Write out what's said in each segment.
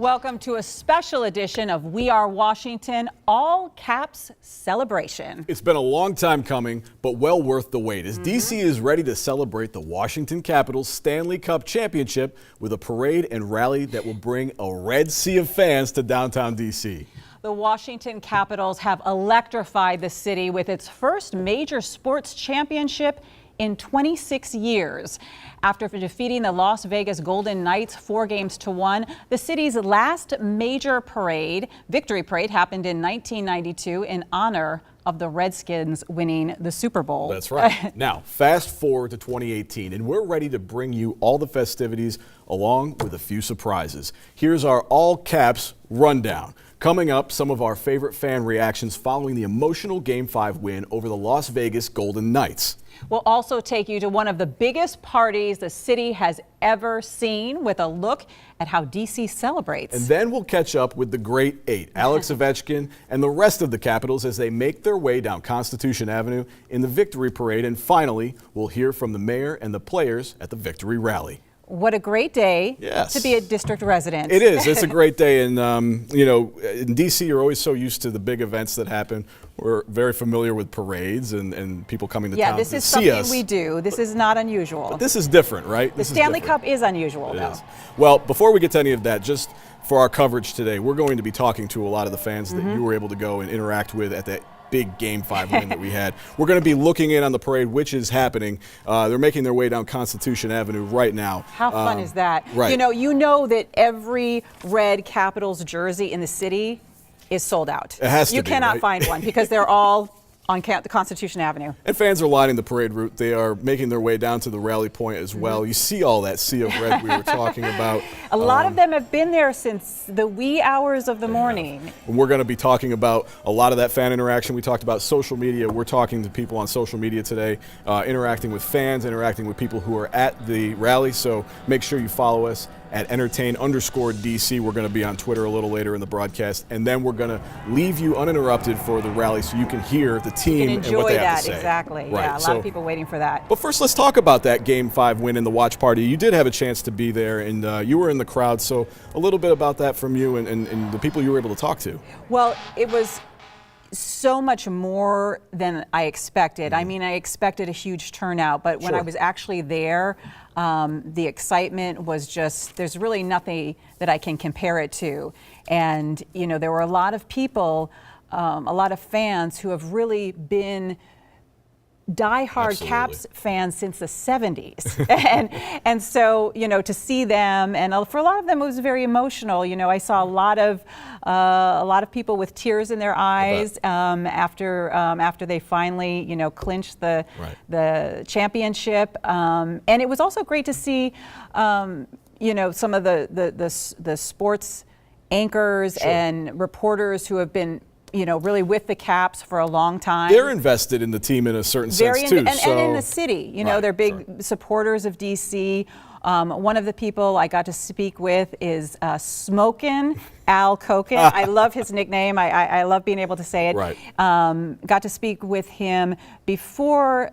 Welcome to a special edition of We Are Washington All Caps Celebration. It's been a long time coming, but well worth the wait as DC is ready to celebrate the Washington Capitals Stanley Cup Championship with a parade and rally that will bring a red sea of fans to downtown DC. The Washington Capitals have electrified the city with its first major sports championship in 26 years. After defeating the Las Vegas Golden Knights 4-1, the city's last major victory parade happened in 1992 in honor of the Redskins winning the Super Bowl. That's right. Now, fast forward to 2018, and we're ready to bring you all the festivities along with a few surprises. Here's our all caps rundown. Coming up, some of our favorite fan reactions following the emotional Game 5 win over the Las Vegas Golden Knights. We'll also take you to one of the biggest parties the city has ever seen with a look at how DC celebrates. And then we'll catch up with the Great Eight, Alex Ovechkin and the rest of the Capitals as they make their way down Constitution Avenue in the Victory Parade. And finally, we'll hear from the mayor and the players at the Victory Rally. What a great day to be a district resident. It is. It's a great day. And, you know, in D.C., you're always so used to the big events that happen. We're very familiar with parades and people coming to town to see us. Yeah, this is something we do. This is not unusual. But this is different, right? The Stanley Cup is unusual, though. Well, before we get to any of that, just for our coverage today, we're going to be talking to a lot of the fans that you were able to go and interact with at that big Game 5 win that we had. We're going to be looking in on the parade, which is happening. They're making their way down Constitution Avenue right now. How fun is that? Right. You know that every red Capitals jersey in the city is sold out. It has to be. You cannot find one because they're all on the Constitution Avenue. And fans are lining the parade route. They are making their way down to the rally point as well. You see all that sea of red we were talking about. A lot of them have been there since the wee hours of the morning. And we're going to be talking about a lot of that fan interaction. We talked about social media. We're talking to people on social media today, interacting with fans, interacting with people who are at the rally. So make sure you follow us at entertain_DC. We're going to be on Twitter a little later in the broadcast. And then we're going to leave you uninterrupted for the rally so you can hear the team and what they have to say. Exactly. Right. Yeah, a lot of people waiting for that. But first, let's talk about that Game 5 win in the watch party. You did have a chance to be there, and you were in the crowd. So a little bit about that from you and the people you were able to talk to. Well, it was so much more than I expected. I mean, I expected a huge turnout, but when I was actually there, the excitement was just, there's really nothing that I can compare it to. And, you know, there were a lot of people, a lot of fans who have really been diehard Caps fans since the 70s. and so, you know, to see them, and for a lot of them it was very emotional. You know, I saw a lot of people with tears in their eyes after they finally, you know, clinched the championship. And it was also great to see, you know, some of the sports anchors and reporters who have been, you know, really with the Caps for a long time. They're invested in the team in a certain sense too. And in the city, you know, they're big supporters of DC. One of the people I got to speak with is Smokin' Al Koken. I love his nickname. I love being able to say it. Right. Got to speak with him before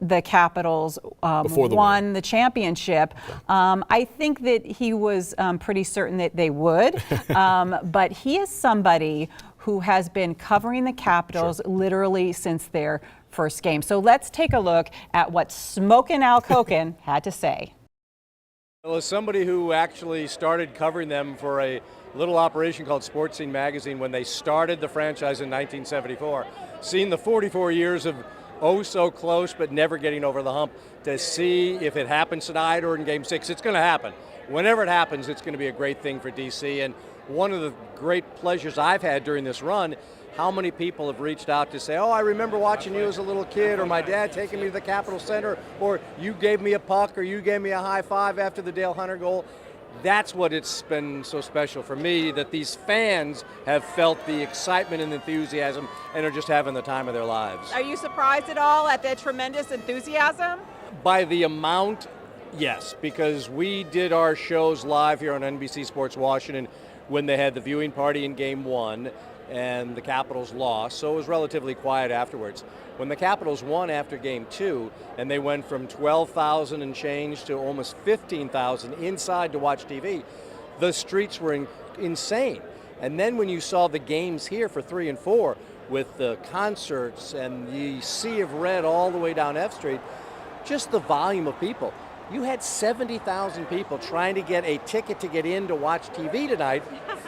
the Capitals won the championship. I think that he was pretty certain that they would, but he is somebody who has been covering the Capitals literally since their first game. So let's take a look at what Smokin' Al Koken had to say. Well, as somebody who actually started covering them for a little operation called Sports Scene Magazine when they started the franchise in 1974, seeing the 44 years of oh so close but never getting over the hump, to see if it happens tonight or in Game 6, it's going to happen. Whenever it happens, it's going to be a great thing for DC. And one of the great pleasures I've had during this run, how many people have reached out to say, oh, I remember watching you as a little kid, or my dad taking me to the Capitol Center, or you gave me a puck, or you gave me a high five after the Dale Hunter goal. That's what it's been so special for me, that these fans have felt the excitement and enthusiasm and are just having the time of their lives. Are you surprised at all at the tremendous enthusiasm? By the amount, yes, because we did our shows live here on NBC Sports Washington when they had the viewing party in Game 1 and the Capitals lost, so it was relatively quiet afterwards. When the Capitals won after Game 2, and they went from 12,000 and change to almost 15,000 inside to watch TV, The streets were insane. And then when you saw the games here for 3 and 4 with the concerts and the sea of red all the way down F Street, just the volume of people. You had 70,000 people trying to get a ticket to get in to watch TV tonight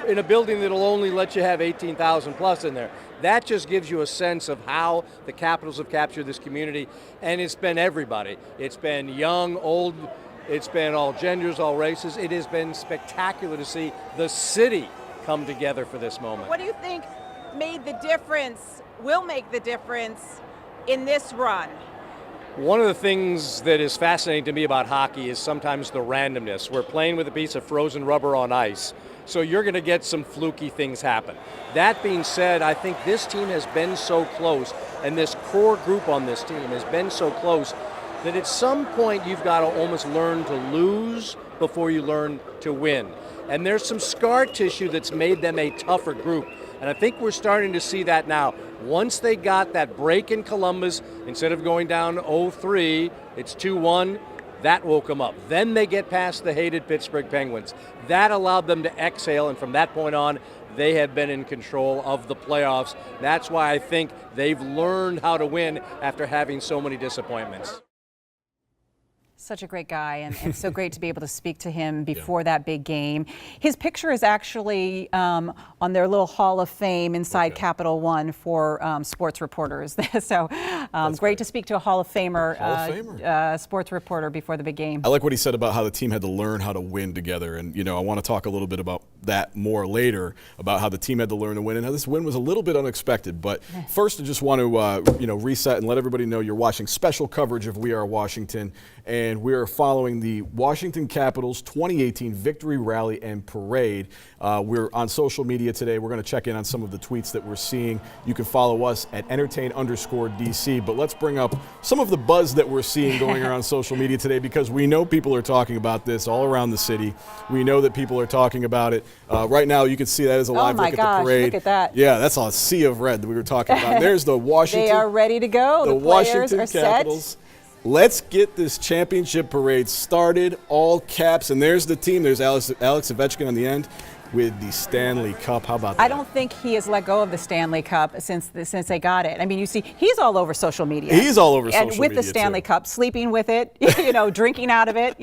in a building that'll only let you have 18,000 plus in there. That just gives you a sense of how the Capitals have captured this community, and it's been everybody. It's been young, old, it's been all genders, all races. It has been spectacular to see the city come together for this moment. What do you think made the difference, will make the difference in this run? One of the things that is fascinating to me about hockey is sometimes the randomness. We're playing with a piece of frozen rubber on ice, so you're going to get some fluky things happen. That being said, I think this team has been so close, and this core group on this team has been so close, that at some point you've got to almost learn to lose before you learn to win. And there's some scar tissue that's made them a tougher group. And I think we're starting to see that now. Once they got that break in Columbus, instead of going down 0-3, it's 2-1, that woke them up. Then they get past the hated Pittsburgh Penguins. That allowed them to exhale, and from that point on, they have been in control of the playoffs. That's why I think they've learned how to win after having so many disappointments. Such a great guy, and so great to be able to speak to him before that big game. His picture is actually on their little Hall of Fame inside Capital One for sports reporters. So great to speak to a Hall of Famer, sports reporter before the big game. I like what he said about how the team had to learn how to win together. And, I want to talk a little bit about that more later, about how the team had to learn to win and how this win was a little bit unexpected. But first, I just want to, reset and let everybody know you're watching special coverage of We Are Washington. And we are following the Washington Capitals 2018 Victory Rally and Parade. We're on social media today. We're going to check in on some of the tweets that we're seeing. You can follow us at entertain_DC. But let's bring up some of the buzz that we're seeing going around social media today, because we know people are talking about this all around the city. We know that people are talking about it. Right now, you can see that as a live look at the parade. Look at that. Yeah, that's a sea of red that we were talking about. There's the Washington. They are ready to go. The players Washington are Capitals. set. Let's get this championship parade started, all caps. And there's the team. There's Alex Ovechkin on the end with the Stanley Cup. How about that? I don't think he has let go of the Stanley Cup since they got it. I mean, you see, he's all over social media. He's all over social media, and with the Stanley Cup, sleeping with it, drinking out of it,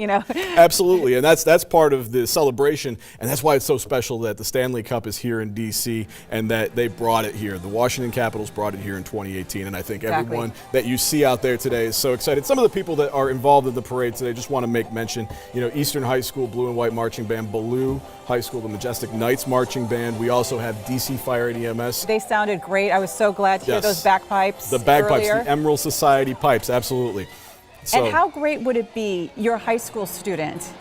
Absolutely, and that's part of the celebration, and that's why it's so special that the Stanley Cup is here in D.C. and that they brought it here. The Washington Capitals brought it here in 2018, and I think everyone that you see out there today is so excited. Some of the people that are involved in the parade today, just want to make mention, Eastern High School Blue and White Marching Band, Ballou High School, the Majestic Knights Marching Band. We also have DC Fire and EMS. They sounded great. I was so glad to hear those bagpipes. The bagpipes, earlier. the Emerald Society pipes, absolutely. So, and how great would it be, you're a high school student,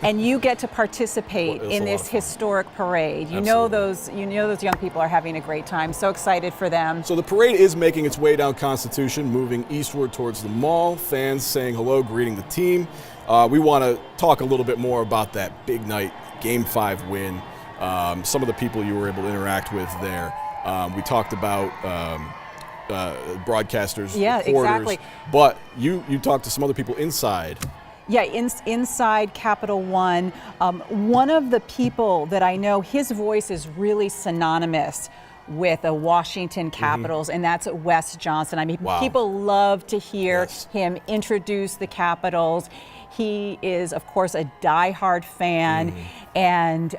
and you get to participate in this historic parade. You know those young people are having a great time. So excited for them. So the parade is making its way down Constitution, moving eastward towards the mall. Fans saying hello, greeting the team. We want to talk a little bit more about that big night, Game 5 win. Some of the people you were able to interact with there. We talked about broadcasters, reporters, exactly. But you talked to some other people inside. Yeah, inside Capital One. One of the people that I know, his voice is really synonymous with the Washington Capitals, and that's Wes Johnson. I mean, people love to hear him introduce the Capitals. He is, of course, a diehard fan, and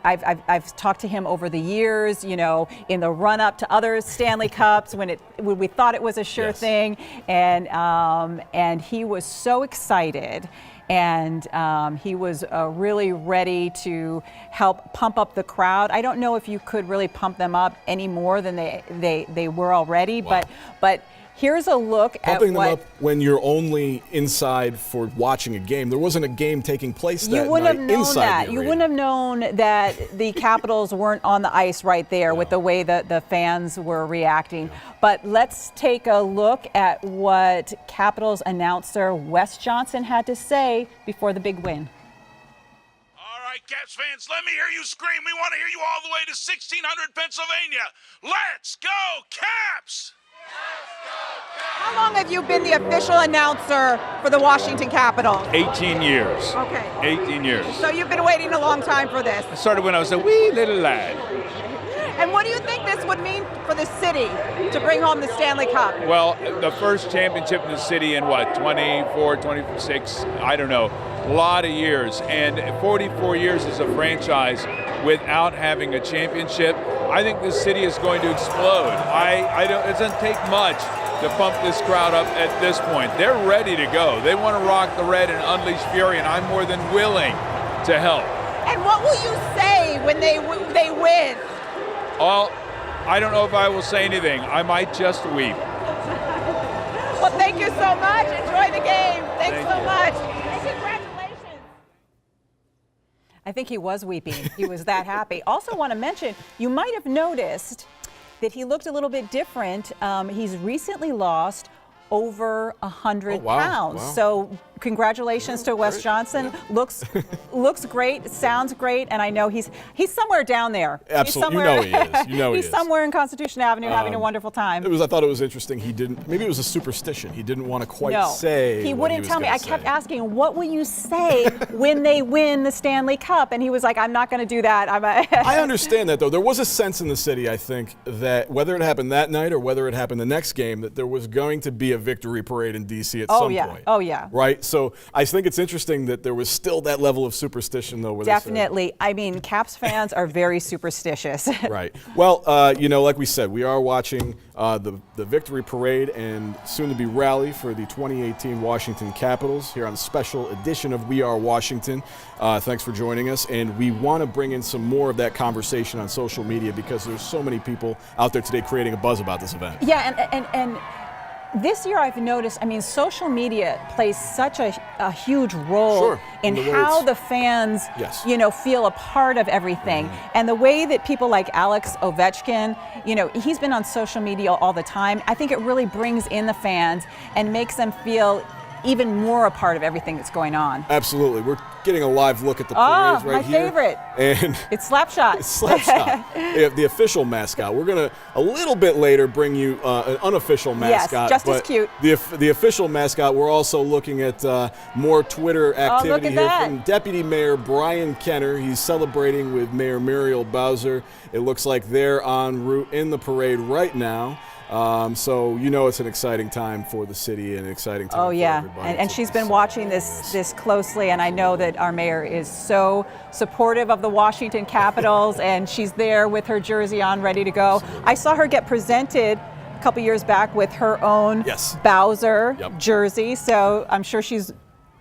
I've talked to him over the years, in the run-up to other Stanley Cups when we thought it was a sure thing, and he was so excited. And he was really ready to help pump up the crowd. I don't know if you could really pump them up any more than they were already, but here's a look Pumping at what... them up when you're only inside for watching a game. There wasn't a game taking place that night inside You wouldn't have known the that. arena. You wouldn't have known that the Capitals weren't on the ice right there with the way that the fans were reacting. But let's take a look at what Capitals announcer Wes Johnson had to say before the big win. All right, Caps fans, let me hear you scream. We want to hear you all the way to 1600 Pennsylvania. Let's go, Caps! Let's go, Caps! How long have you been the official announcer for the Washington Capitals? 18 years. Okay. 18 years. So you've been waiting a long time for this. I started when I was a wee little lad. And what do you think this would mean for the city to bring home the Stanley Cup? Well, the first championship in the city in what, 24, 26, I don't know, a lot of years. And 44 years as a franchise without having a championship, I think this city is going to explode. It doesn't take much to pump this crowd up at this point. They're ready to go. They want to rock the red and unleash fury, and I'm more than willing to help. And what will you say when they win? Well, I don't know if I will say anything. I might just weep. Well, thank you so much. Enjoy the game. Thanks Thank so you. much. And congratulations. I think he was weeping. He was that happy. Also want to mention, you might have noticed that he looked a little bit different. He's recently lost over 100 wow. pounds. Wow. So congratulations to Wes Johnson. Looks great, sounds great, and I know he's somewhere down there. Absolutely. He's You know he is. You know he he's is. somewhere in Constitution Avenue having a wonderful time. I thought it was interesting. He didn't. Maybe it was a superstition. He didn't want to quite No, say. he what wouldn't was tell me. gonna I kept say. asking, "What will you say when they win the Stanley Cup?" And he was like, "I'm not going to do that." I understand that, though. There was a sense in the city, I think, that whether it happened that night or whether it happened the next game, that there was going to be a victory parade in D.C. at some point. Oh, yeah. Right? So I think it's interesting that there was still that level of superstition, though. Where they said- Definitely. I mean, Caps fans are very superstitious. Right. Well, like we said, we are watching the victory parade and soon-to-be rally for the 2018 Washington Capitals here on a special edition of We Are Washington. Thanks for joining us, and we want to bring in some more of that conversation on social media because there's so many people out there today creating a buzz about this event. Yeah, and this year I've noticed, I mean, social media plays such a huge role Sure. in In the how words. the fans, Yes. feel a part of everything. And the way that people like Alex Ovechkin, he's been on social media all the time. I think it really brings in the fans and makes them feel even more a part of everything that's going on. Absolutely. We're getting a live look at the parades right my here. favorite. And It's Slapshot. Slapshot, the official mascot. We're going to, a little bit later, bring you an unofficial Yes, mascot. just as but cute. The official mascot, we're also looking at more Twitter activity at here that. from Deputy Mayor Brian Kenner. He's celebrating with Mayor Muriel Bowser. It looks like they're en route in the parade right now. So it's an exciting time for the city and an exciting time Oh for yeah, everybody. and to she's been celebrate watching this closely, and I know that our mayor is so supportive of the Washington Capitals, and she's there with her jersey on, ready to go. I saw her get presented a couple years back with her own Yes. Bowser Yep. jersey, so I'm sure she's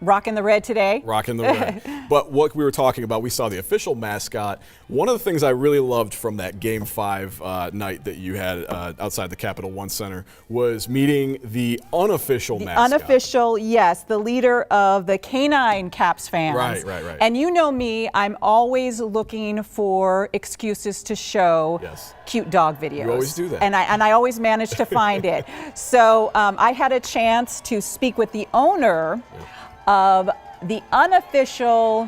rocking the red today. Rocking the red. But what we were talking about, we saw the official mascot. One of the things I really loved from that Game 5 night that you had outside the Capital One Center was meeting the unofficial mascot. Unofficial, yes, the leader of the Canine Caps fans. Right. And you know me, I'm always looking for excuses to show Yes. cute dog videos. You always do that. And I always manage to find it. So I had a chance to speak with the owner of the unofficial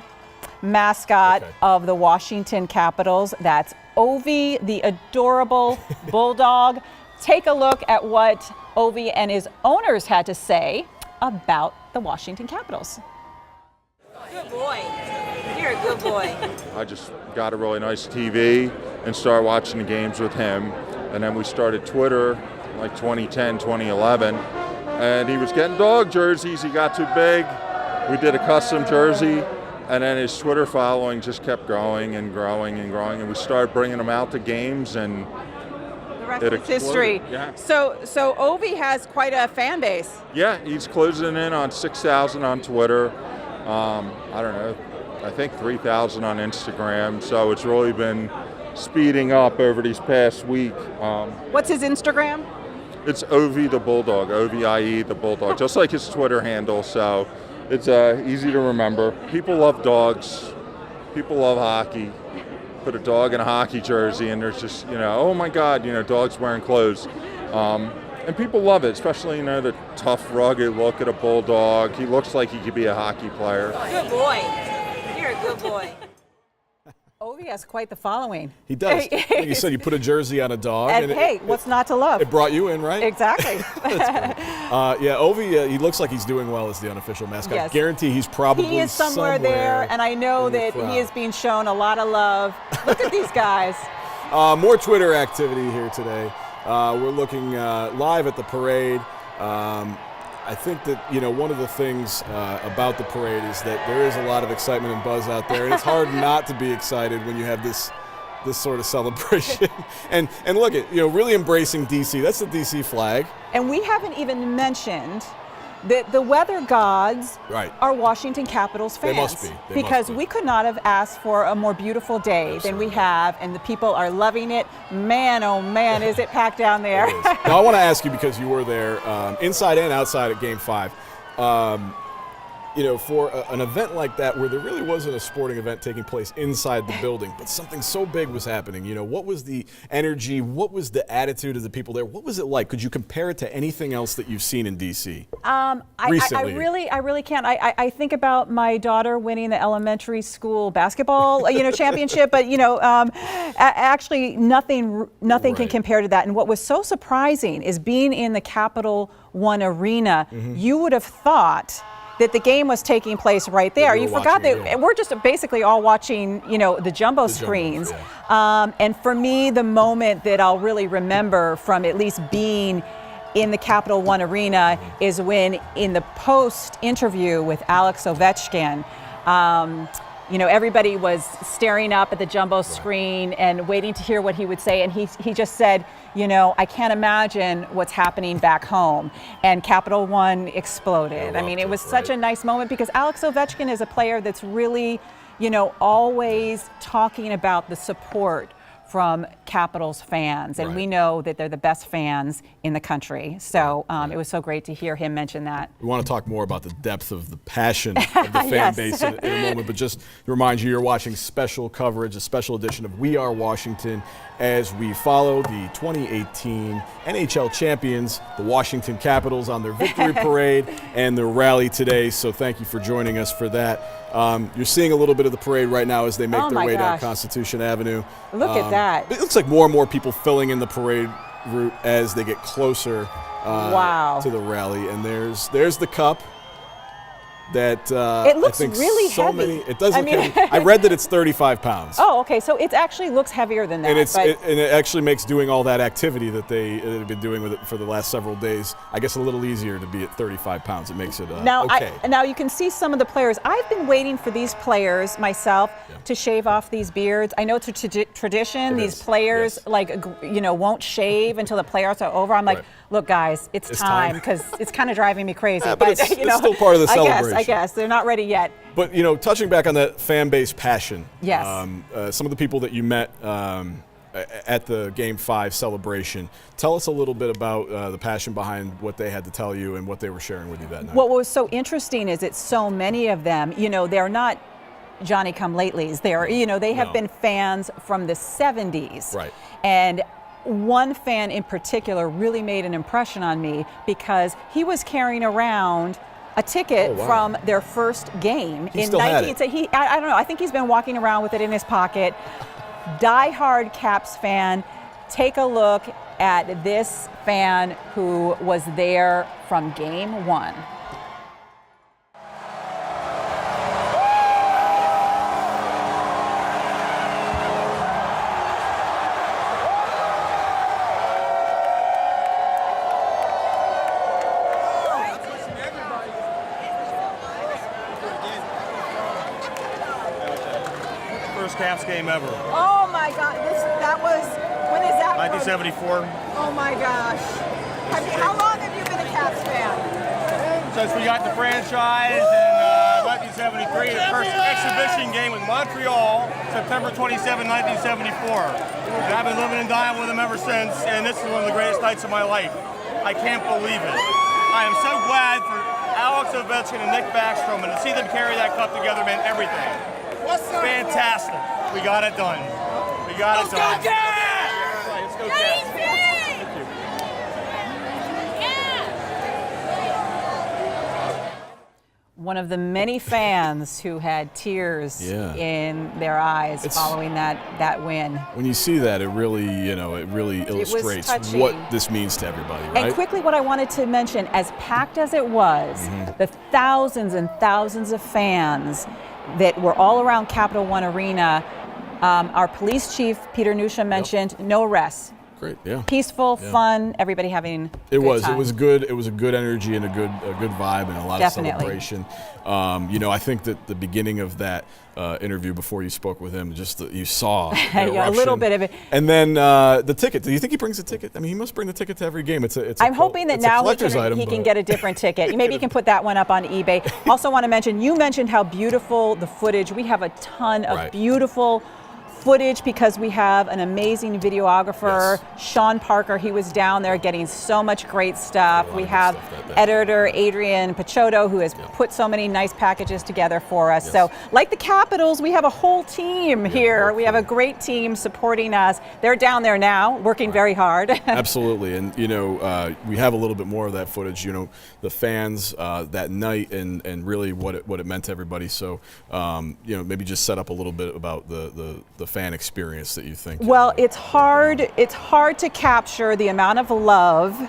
mascot Okay. of the Washington Capitals. That's Ovi, the adorable bulldog. Take a look at what Ovi and his owners had to say about the Washington Capitals. Good boy. You're a good boy. I just got a really nice TV and started watching the games with him. And then we started Twitter like 2010, 2011. And he was getting dog jerseys. He got too big. We did a custom jersey. And then his Twitter following just kept growing and growing and growing. And we started bringing him out to games. And The rest It is history. exploded, yeah. So Ovi has quite a fan base. yeah, he's closing in on 6,000 on Twitter. I don't know, I think 3,000 on Instagram. So it's really been speeding up over these past week. What's his Instagram? It's Ovi the Bulldog, OVIE the Bulldog, just like his Twitter handle. So it's easy to remember. People love dogs. People love hockey. Put a dog in a hockey jersey, and there's just, oh my God, dogs wearing clothes. And people love it, especially, the tough, rugged look at a bulldog. He looks like he could be a hockey player. Good boy. You're a good boy. Ovi has quite the following. He does. Like you said, you put a jersey on a dog. And hey, what's not to love? It brought you in, right? Exactly. Yeah, Ovi, he looks like he's doing well as the unofficial mascot. Yes. Guarantee he's probably He is somewhere there, and I know in the that crowd. he is being shown a lot of love. Look at these guys. More Twitter activity here today. We're looking live at the parade. I think that, one of the things about the parade is that there is a lot of excitement and buzz out there, and it's hard not to be excited when you have this sort of celebration. and look at, really embracing DC. That's the DC flag. And we haven't even mentioned that the weather gods Right. are Washington Capitals fans. They must be. They because must be. we could not have asked for a more beautiful day than we have, and the people are loving it. Man, oh man, is it packed down there. It is. Now, I want to ask you, because you were there inside and outside at Game 5, for an event like that where there really wasn't a sporting event taking place inside the building, but something so big was happening, what was the energy? What was the attitude of the people there? What was it like? Could you compare it to anything else that you've seen in D.C.? Recently? I really can't. I think about my daughter winning the elementary school basketball, championship, but actually nothing can Right. compare to that. And what was so surprising is being in the Capital One Arena. Mm-hmm. You would have thought that the game was taking place right there. we You were forgot watching, that yeah. we're just basically all watching, the jumbo screens. And for me, the moment that I'll really remember from at least being in the Capital One Arena is when, in the post interview with Alex Ovechkin, everybody was staring up at the jumbo screen and waiting to hear what he would say. And he just said, I can't imagine what's happening back home. And Capital One exploded. I mean, it was such a nice moment because Alex Ovechkin is a player that's really, always talking about the support from Capitals fans. And we know that they're the best fans in the country. So it was so great to hear him mention that. We want to talk more about the depth of the passion of the fan Yes. base in a moment, but just to remind you, you're watching special coverage, a special edition of We Are Washington, as we follow the 2018 NHL champions, the Washington Capitals, on their victory parade and their rally today. So thank you for joining us for that. You're seeing a little bit of the parade right now as they make their my way down gosh. Constitution Avenue. Look at that. It looks like more and more people filling in the parade route as they get closer Wow. to the rally. And there's the cup. That It looks I think really so heavy. many. It does I look mean- heavy. I read that it's 35 pounds. Oh, okay. So it actually looks heavier than that. And but it actually makes doing all that activity that they have been doing with it for the last several days, I guess, a little easier to be at 35 pounds. It makes it now, okay. now you can see some of the players. I've been waiting for these players myself to shave off these beards. I know it's a tradition. It These is, players, yes. won't shave until the playoffs are over. I'm like, Right. look, guys, it's time, because it's kind of driving me crazy. Yeah, but it's still part of the I celebration. guess they're not ready yet. But touching back on that fan base passion. Yes. Some of the people that you met at the Game 5 celebration. Tell us a little bit about the passion behind what they had to tell you and what they were sharing with you that night. What was so interesting is that so many of them, they're not Johnny-come-latelys. They have No. been fans from the 70s. Right. And one fan in particular really made an impression on me because he was carrying around a ticket Oh, wow. from their first game He in still had 19. So I don't know. I think he's been walking around with it in his pocket. Die-hard Caps fan. Take a look at this fan who was there from Game 1. First Caps game ever. Oh my God, that was, when is that? 1974. Oh my gosh. How long have you been a Caps fan? Since we got the franchise in 1973, the first exhibition game with Montreal, September 27, 1974. And I've been living and dying with them ever since, and this is one of the greatest nights of my life. I can't believe it. I am so glad for Alex Ovechkin and Nick Backstrom, and to see them carry that cup together meant everything. Fantastic. We got it done. We got it done. Let's go, Caps. Thank you. one of the many fans who had tears Yeah. in their eyes following that win. When you see that, it really, it really illustrates touching. what this means to everybody, right? And quickly, what I wanted to mention, as packed as it was, the thousands and thousands of fans that were all around Capital One Arena, our police chief, Peter Nusha, mentioned no arrests. Great, yeah. Peaceful, fun, everybody having a good time. It was good. It was a good energy and a good vibe and a lot Definitely. of celebration. I think that the beginning of that interview before you spoke with him, just you saw Yeah, a little eruption. bit of it. And then the ticket. Do you think he brings a ticket? I mean, he must bring the ticket to every game. I'm hoping that now he item, can get a different ticket. Maybe you can put that one up on eBay. Also want to mention, you mentioned how beautiful the footage. We have a ton of Right. beautiful footage because we have an amazing videographer, Sean Parker. He was down there getting so much great stuff. We have editor Adrian Pachotto, who has put so many nice packages together for us. So like the Capitals, we have a whole team here. We have a great team supporting us. They're down there now working very hard. Absolutely, and we have a little bit more of that footage. The fans that night and really what it meant to everybody. So maybe just set up a little bit about the fan experience that you think. Well, it's hard to capture the amount of love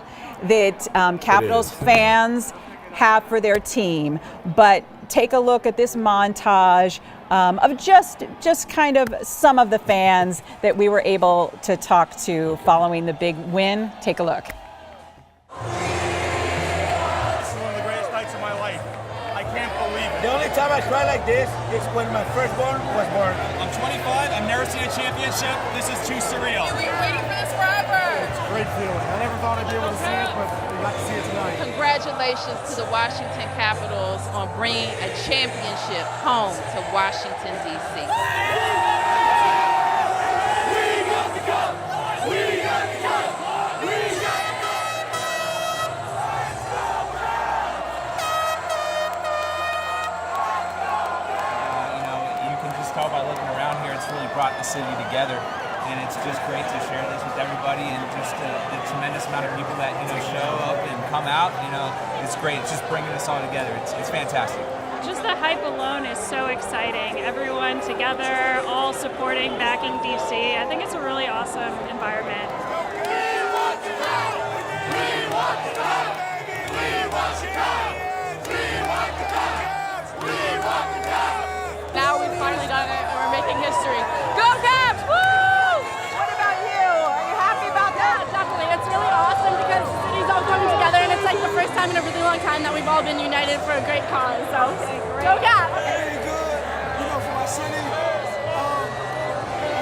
that Capitals fans have for their team, but take a look at this montage of just kind of some of the fans that we were able to talk to following the big win. Take a look. This is one of the greatest nights of my life. I can't believe it. The only time I cry like this is when my firstborn was born. I'm 25. I've never seen a championship. This is too surreal. We were waiting for this forever. It's a great feeling. I never thought I'd be able to see it, but we got to see it tonight. Congratulations to the Washington Capitals on bringing a championship home to Washington, D.C. You can just tell by looking around here, it's really brought the city together. And it's just great to share this with everybody, and just the tremendous amount of people that show up and come out. It's great. It's just bringing us all together. It's fantastic. Just the hype alone is so exciting. Everyone together, all supporting, backing DC. I think it's a really awesome environment. Now we've finally done it, and we're making history. Go Caps! Woo! What about you? Are you happy about that? Definitely, it's really awesome because the city's all coming together, and it's like the first time in a really long time that we've all been united for a great cause. So, go Caps! Very good, for my city. I'm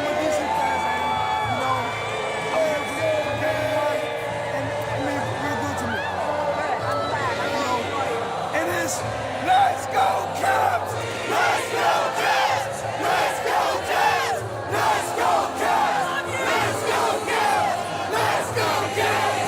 a DC fan, and real good to me. It is, let's go Caps! Let's go Caps! Let's go Caps! Let's go Caps! Let's go Caps! Let's go Caps!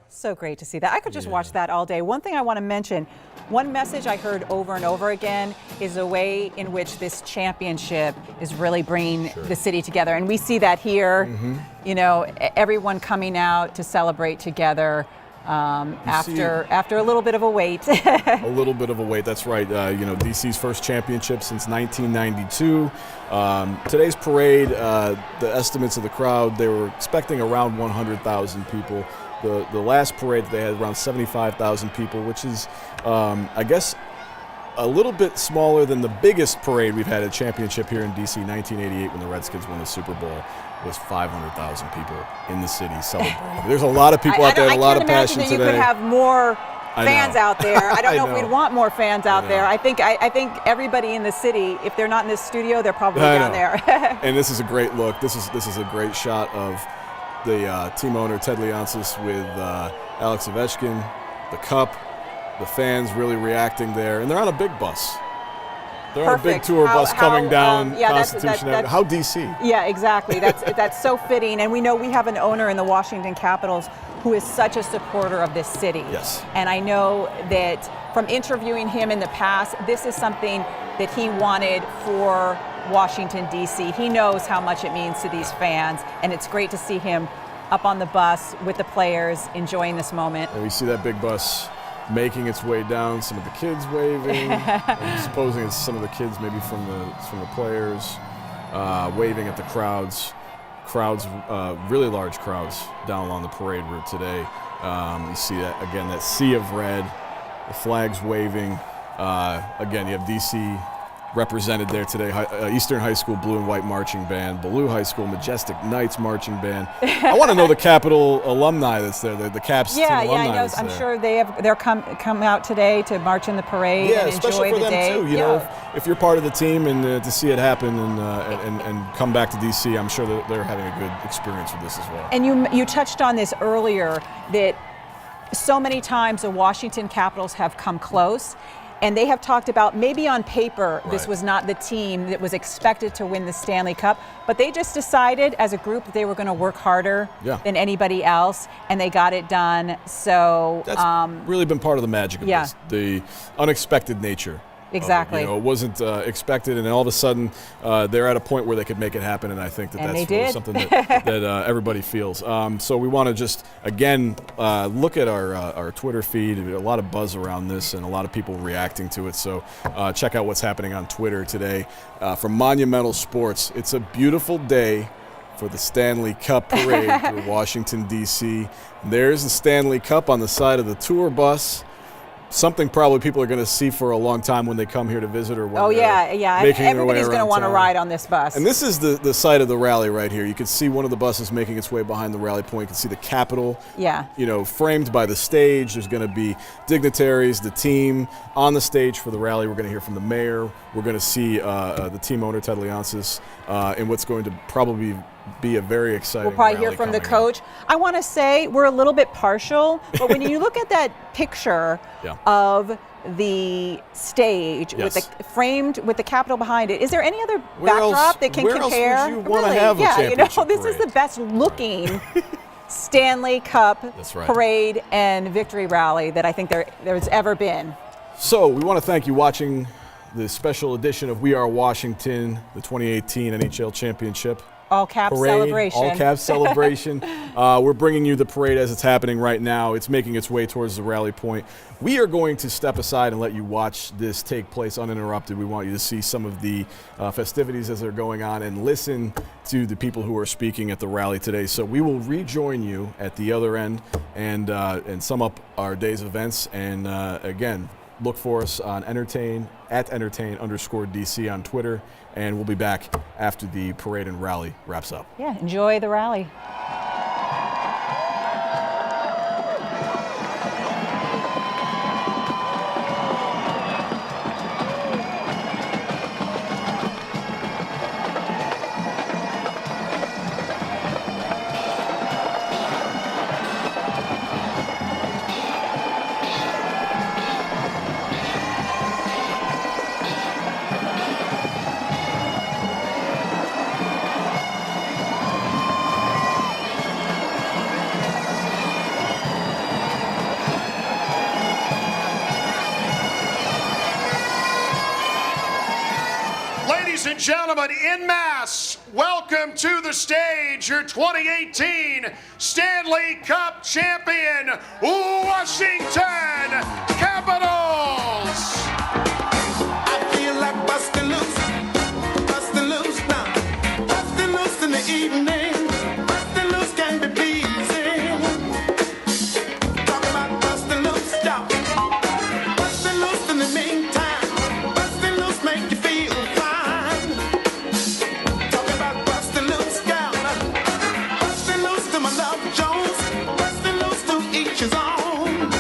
So great to see that. I could just watch that all day. One thing I want to mention, one message I heard over and over again is the way in which this championship is really bringing the city together. And we see that here, everyone coming out to celebrate together after a little bit of a wait. A little bit of a wait, that's right. DC's first championship since 1992. Today's parade, the estimates of the crowd, they were expecting around 100,000 people. The last parade, they had around 75,000 people, which is, I guess, a little bit smaller than the biggest parade we've had at championship here in DC, 1988, when the Redskins won the Super Bowl. Was 500,000 people in the city celebrating. There's a lot of people out there, and a lot of passion today. I today. can't imagine that you could have more fans out there. I don't know if we'd want more fans out there. I think everybody in the city, if they're not in this studio, they're probably down there. And this is a great look. This is a great shot of the team owner, Ted Leonsis, with Alex Ovechkin, the cup, the fans really reacting there. And they're on a big bus. They're on a big tour bus coming down Constitution Avenue. How DC? Yeah, exactly. That's so fitting. And we know we have an owner in the Washington Capitals who is such a supporter of this city. Yes. And I know that from interviewing him in the past, this is something that he wanted for Washington, D.C. He knows how much it means to these fans, and it's great to see him up on the bus with the players, enjoying this moment. And we see that big bus making its way down, some of the kids waving. I'm supposing it's some of the kids maybe from the players waving at the crowds. Really large crowds down along the parade route today. You see that again, that sea of red, the flags waving. Again, you have DC represented there today. Eastern High School Blue and White Marching Band, Ballou High School Majestic Knights Marching Band. I want to know the Capitol alumni that's there, the Caps team alumni. I know. That's I'm there. sure they're come out today to march in the parade and especially enjoy for the them day. too. You know, if you're part of the team and to see it happen and come back to DC, I'm sure that they're having a good experience with this as well. And you touched on this earlier, that so many times the Washington Capitals have come close. And they have talked about maybe on paper this was not the team that was expected to win the Stanley Cup, but they just decided as a group that they were going to work harder than anybody else, and they got it done. So that's really been part of the magic of this, the unexpected nature. Exactly. It wasn't expected, and all of a sudden they're at a point where they could make it happen, and I think that's really something that everybody feels. So we want to just, again, look at our Twitter feed. A lot of buzz around this and a lot of people reacting to it. So check out what's happening on Twitter today. From Monumental Sports, it's a beautiful day for the Stanley Cup parade through Washington, D.C. There's the Stanley Cup on the side of the tour bus. Something probably people are going to see for a long time when they come here to visit or when everybody's going to want to ride on this bus. And this is the site of the rally right here. You can see one of the buses making its way behind the rally point. You can see the Capitol, framed by the stage. There's going to be dignitaries, the team on the stage for the rally. We're going to hear from the mayor. We're going to see the team owner, Ted Leonsis, in what's going to probably be a very exciting We'll probably hear from the coach. I want to say we're a little bit partial, but when you look at that picture of the stage with the framed with the Capitol behind it, is there any other backdrop that can compare? Where else would you want to have a championship this is the best looking Stanley Cup parade and victory rally that I think there's ever been. So we want to thank you watching the special edition of We Are Washington, the 2018 NHL Championship. All Caps celebration. All Caps celebration. We're bringing you the parade as it's happening right now. It's making its way towards the rally point. We are going to step aside and let you watch this take place uninterrupted. We want you to see some of the festivities as they're going on and listen to the people who are speaking at the rally today. So we will rejoin you at the other end and sum up our day's events. And again, look for us on @entertain_DC on Twitter, and we'll be back after the parade and rally wraps up. Yeah, enjoy the rally. Ladies and gentlemen, en masse, welcome to the stage your 2018 Stanley Cup champion, Washington Capitals! I feel like busting loose now. Busting loose in the evening. Busting loose can be pleasing. Talk about busting loose, stop. Busting loose in the meantime. Busting loose make you feel fine. Talk about busting loose, girl. Busting loose to my love Jones. Busting loose to each his own.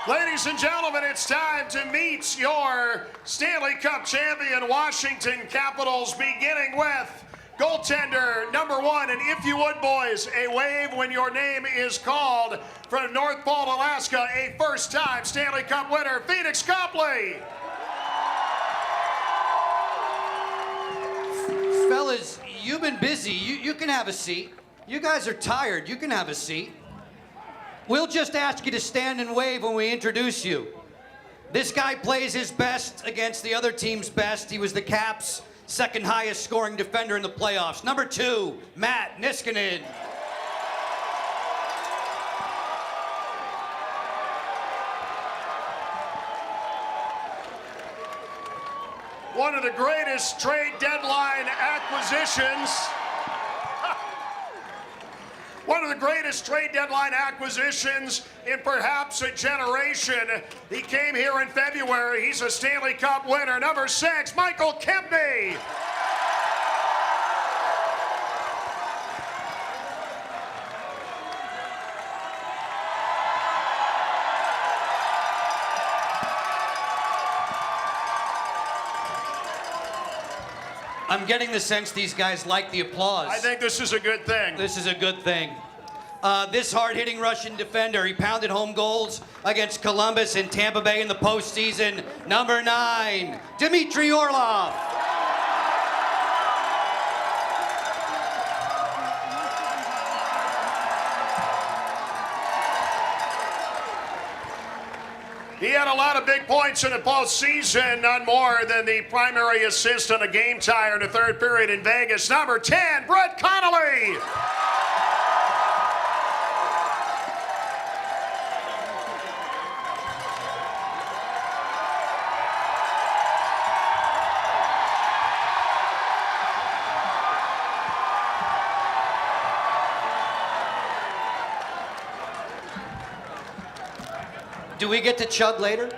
Ladies and gentlemen, it's time to meet your Stanley Cup champion Washington Capitals, beginning with goaltender number 1. And if you would, boys, a wave when your name is called. From North Pole, Alaska, a first-time Stanley Cup winner, Phoenix Copley. Fellas, you've been busy. You can have a seat. You guys are tired. You can have a seat. We'll just ask you to stand and wave when we introduce you. This guy plays his best against the other team's best. He was the Caps' second highest scoring defender in the playoffs. Number 2, Matt Niskanen. One of the greatest trade deadline acquisitions. One of the greatest trade deadline acquisitions in perhaps a generation. He came here in February. He's a Stanley Cup winner. Number 6, Michael Kempny. I'm getting the sense these guys like the applause. I think this is a good thing. This is a good thing. This hard-hitting Russian defender, he pounded home goals against Columbus and Tampa Bay in the postseason. Number 9, Dmitry Orlov. He had a lot of big points in the postseason, none more than the primary assist on a game tire in the third period in Vegas. Number 10, Brett Connolly. Do we get to chug later?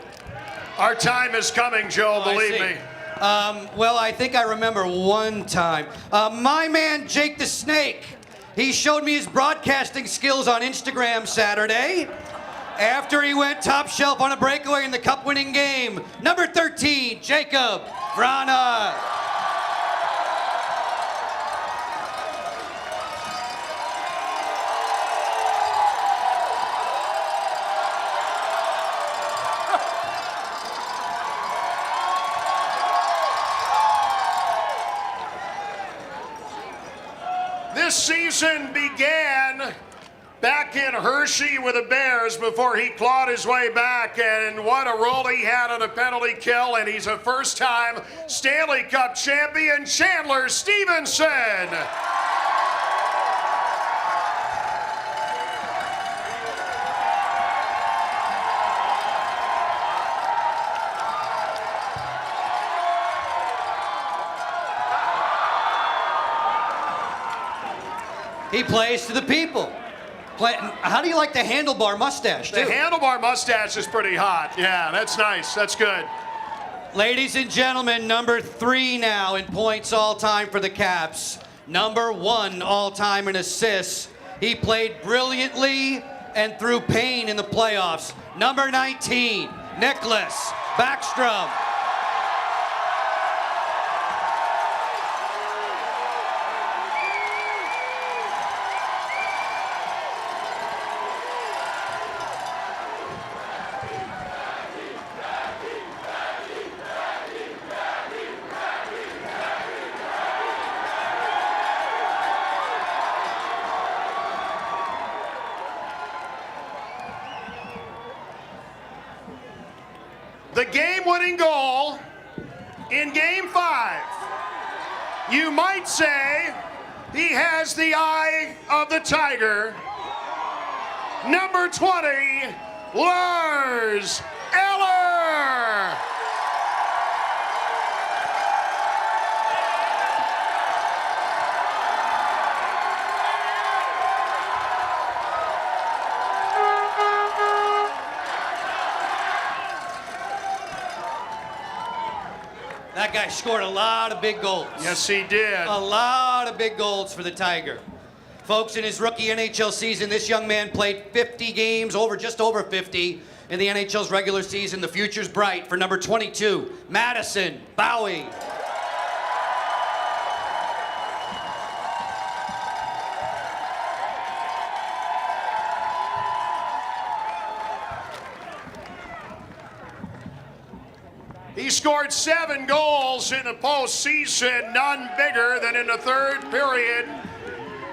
Our time is coming, Joe, believe me. Well, I think I remember one time. My man, Jake the Snake, he showed me his broadcasting skills on Instagram Saturday after he went top shelf on a breakaway in the cup-winning game. Number 13, Jacob Vrana. This season began back in Hershey with the Bears before he clawed his way back, and what a role he had on a penalty kill, and he's a first-time Stanley Cup champion, Chandler Stevenson. He plays to the people. How do you like the handlebar mustache, too? The handlebar mustache is pretty hot. Yeah, that's nice. That's good. Ladies and gentlemen, number 3 now in points all-time for the Caps. Number 1 all-time in assists. He played brilliantly and through pain in the playoffs. Number 19, Nicholas Backstrom. The game-winning goal in Game 5. You might say he has the eye of the tiger. Number 20, Lars Eller. That guy scored a lot of big goals. Yes, he did. A lot of big goals for the Tiger. Folks, in his rookie NHL season, this young man played 50 games, just over 50, in the NHL's regular season. The future's bright for number 22, Madison Bowey. He scored 7 goals in the postseason, none bigger than in the third period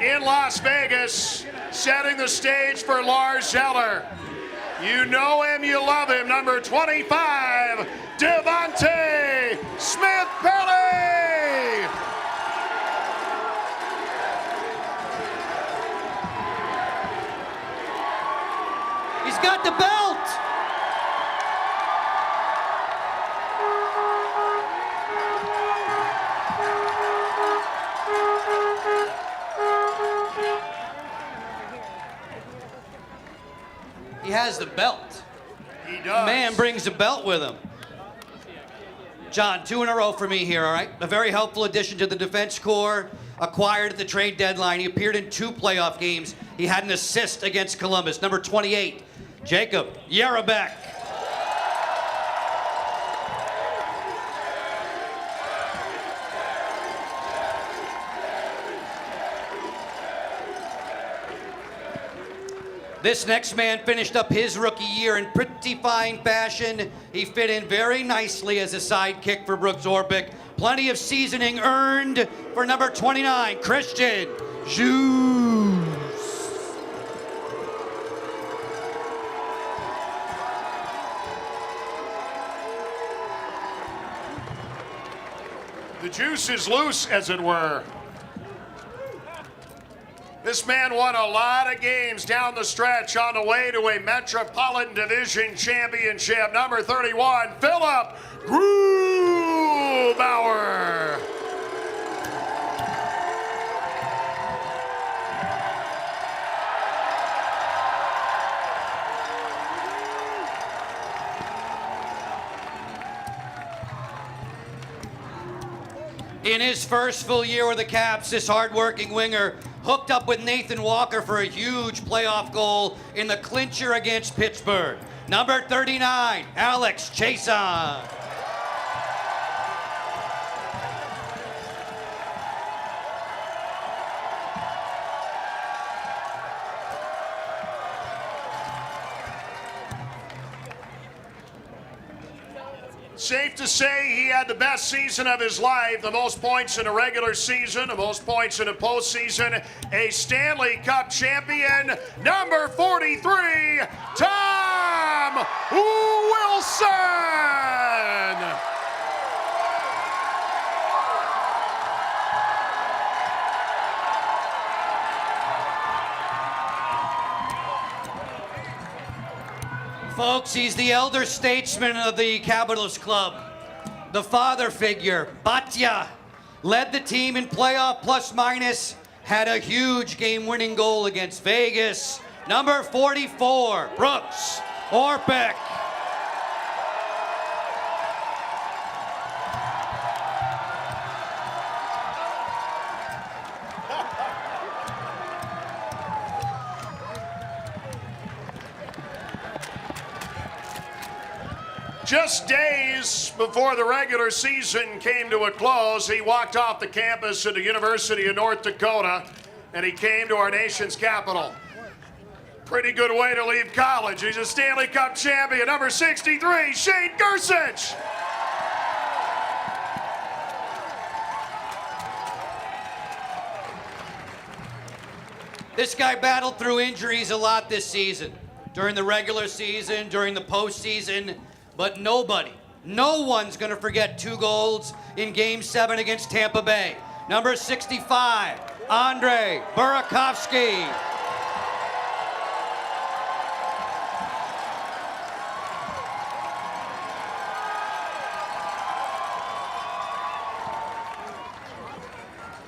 in Las Vegas, setting the stage for Lars Eller. You know him, you love him, number 25, Devontae Smith-Pelly. He's got the belt. He has the belt. He does. Man brings the belt with him. John, 2 in a row for me here, all right? A very helpful addition to the defense corps, acquired at the trade deadline. He appeared in 2 playoff games. He had an assist against Columbus. Number 28, Jacob Yarabek. This next man finished up his rookie year in pretty fine fashion. He fit in very nicely as a sidekick for Brooks Orpik. Plenty of seasoning earned for number 29, Christian Djoos. The juice is loose, as it were. This man won a lot of games down the stretch on the way to a Metropolitan Division championship. Number 31, Philip Grubauer. In his first full year with the Caps, this hard-working winger hooked up with Nathan Walker for a huge playoff goal in the clincher against Pittsburgh. Number 39, Alex Chason. Safe to say he had the best season of his life, the most points in a regular season, the most points in a postseason, a Stanley Cup champion, number 43, Tom Wilson. Folks, he's the elder statesman of the Capitals Club. The father figure, Batya, led the team in playoff plus-minus, had a huge game-winning goal against Vegas. Number 44, Brooks Orpik. Just days before the regular season came to a close, he walked off the campus of the University of North Dakota, and he came to our nation's capital. Pretty good way to leave college. He's a Stanley Cup champion, number 63, Shane Gersich. This guy battled through injuries a lot this season. During the regular season, during the postseason. But no one's going to forget 2 goals in Game 7 against Tampa Bay. Number 65, Andre Burakovsky.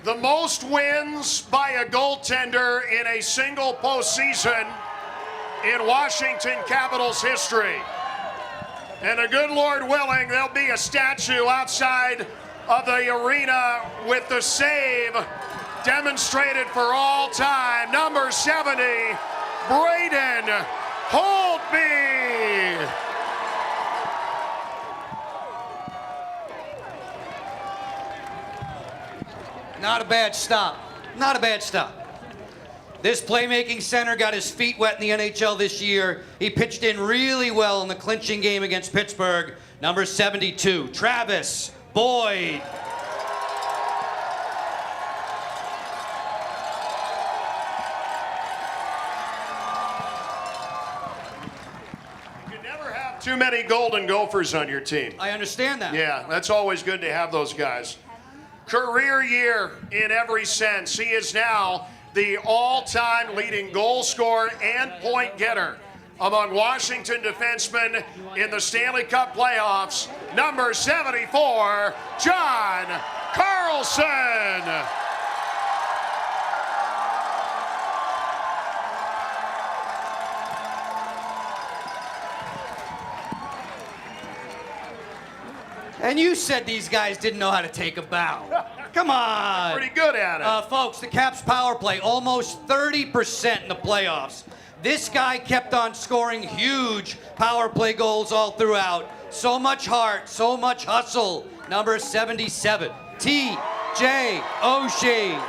The most wins by a goaltender in a single postseason in Washington Capitals history. And the good Lord willing, there'll be a statue outside of the arena with the save demonstrated for all time, number 70, Braden Holtby. Not a bad stop. Not a bad stop. This playmaking center got his feet wet in the NHL this year. He pitched in really well in the clinching game against Pittsburgh. Number 72, Travis Boyd. You never have too many Golden Gophers on your team. I understand that. Yeah, that's always good to have those guys. Career year in every sense. He is now the all-time leading goal scorer and point getter among Washington defensemen in the Stanley Cup playoffs. Number 74, John Carlson. And you said these guys didn't know how to take a bow. Come on. Pretty good at it. Folks, the Caps power play, almost 30% in the playoffs. This guy kept on scoring huge power play goals all throughout. So much heart, so much hustle. Number 77, T.J. Oshie.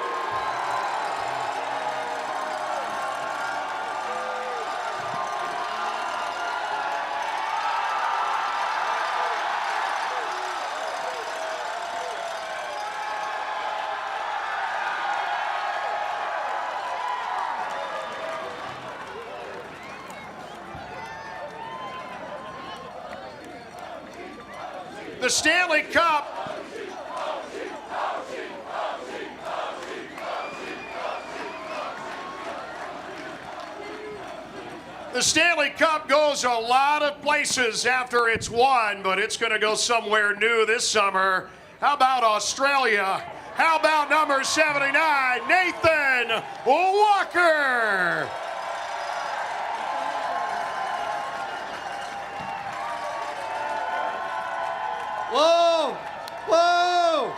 The Stanley Cup. The Stanley Cup goes a lot of places after it's won, but it's going to go somewhere new this summer. How about Australia? How about number 79, Nathan Walker? Whoa! Whoa!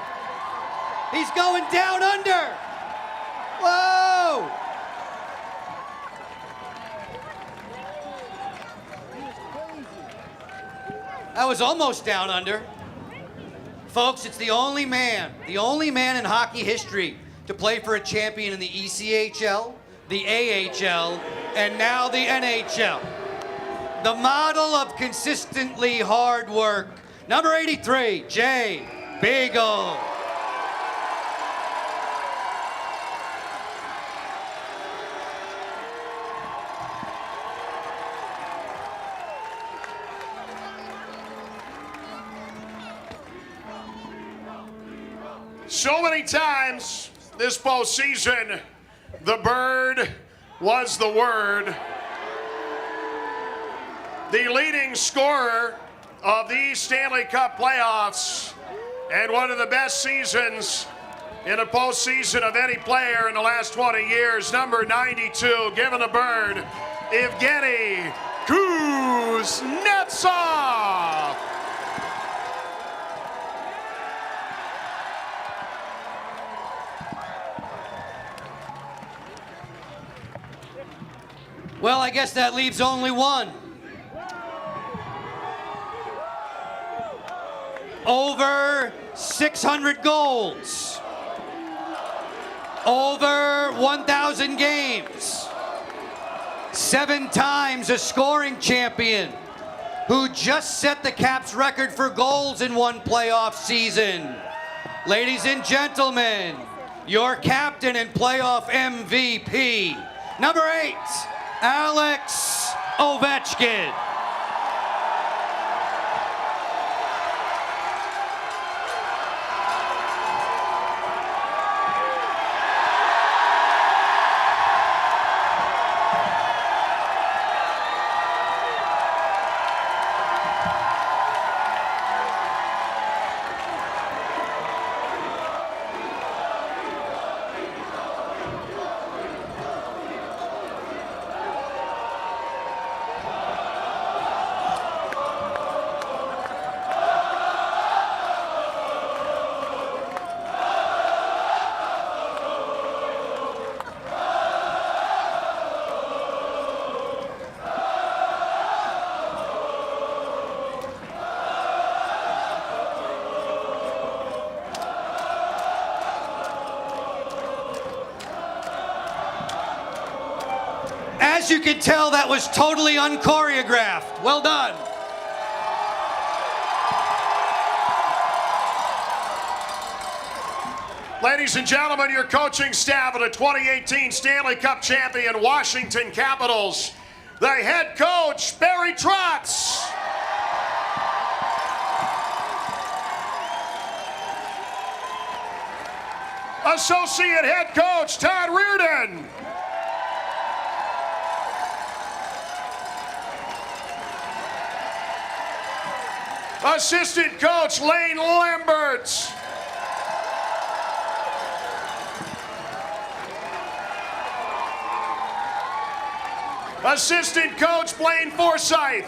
He's going down under! Whoa! That was almost down under. Folks, it's the only man in hockey history to play for a champion in the ECHL, the AHL, and now the NHL. The model of consistently hard work. Number 83, Jay Beagle. So many times this postseason, the bird was the word. The leading scorer of these Stanley Cup playoffs and one of the best seasons in a postseason of any player in the last 20 years, number 92, given the bird, Evgeny Kuznetsov. Well, I guess that leaves only one. Over 600 goals. Over 1,000 games. 7 times a scoring champion who just set the Caps record for goals in one playoff season. Ladies and gentlemen, your captain and playoff MVP, number 8, Alex Ovechkin. As you can tell, that was totally unchoreographed. Well done. Ladies and gentlemen, your coaching staff of the 2018 Stanley Cup champion Washington Capitals. The head coach, Barry Trotz. Associate head coach, Todd Reardon. Assistant coach, Lane Lambert. Assistant coach, Blaine Forsythe.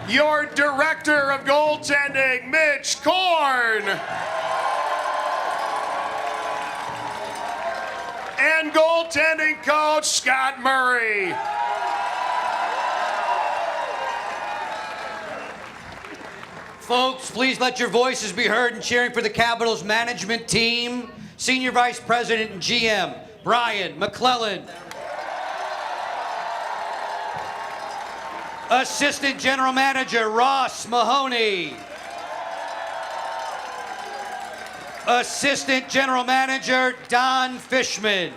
Your director of goaltending, Mitch Korn. And goaltending coach, Scott Murray. Folks, please let your voices be heard in cheering for the Capitals management team. Senior Vice President and GM, Brian McClellan. Assistant General Manager, Ross Mahoney. Assistant General Manager, Don Fishman.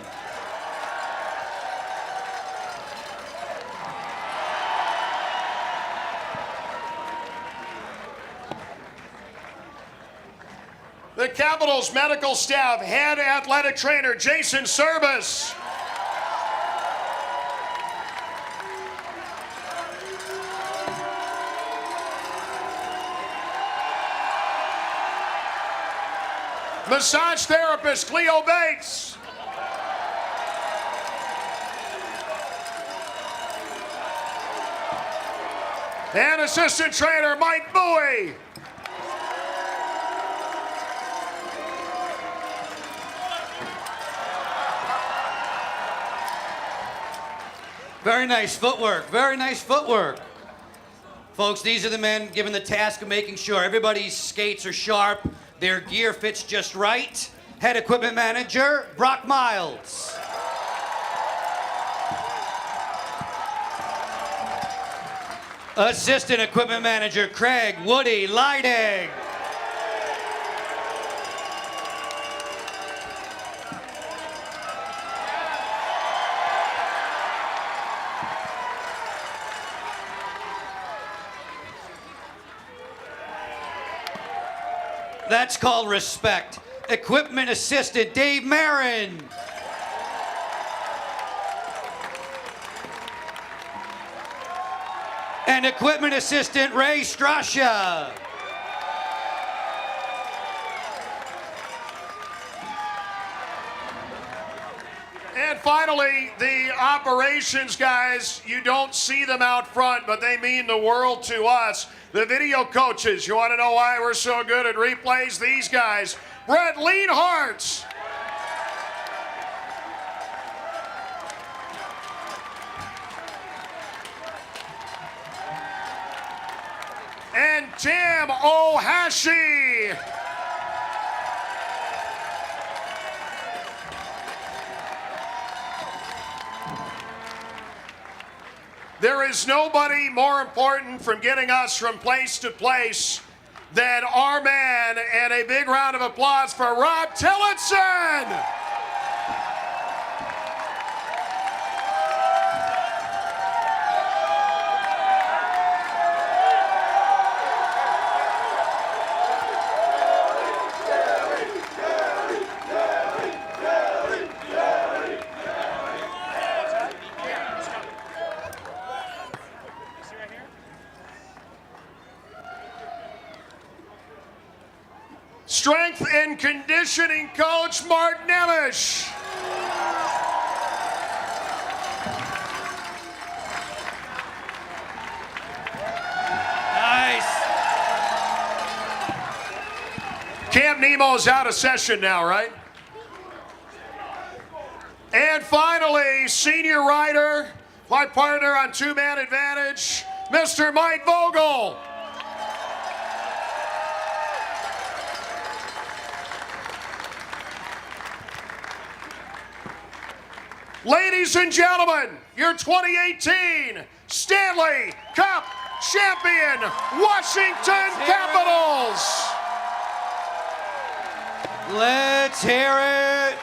The Capitals medical staff, head athletic trainer, Jason Service. Massage therapist, Cleo Bates. And assistant trainer, Mike Bowie. Very nice footwork, very nice footwork. Folks, these are the men given the task of making sure everybody's skates are sharp, their gear fits just right. Head equipment manager, Brock Miles. Assistant equipment manager, Craig Woody Leidig. That's called respect. Equipment assistant, Dave Marin. And equipment assistant, Ray Strasha. And finally, the operations guys, you don't see them out front, but they mean the world to us. The video coaches, you want to know why we're so good at replays? These guys, Brett Lienhart. And Tim Ohashi. There is nobody more important from getting us from place to place than our man, and a big round of applause for Rob Tillotson. Strength and conditioning coach, Mark Nemish. Nice. Camp Nemo's out of session now, right? And finally, senior rider, my partner on two-man advantage, Mr. Mike Vogel. Ladies and gentlemen, your 2018 Stanley Cup champion, Washington Capitals. Let's hear it.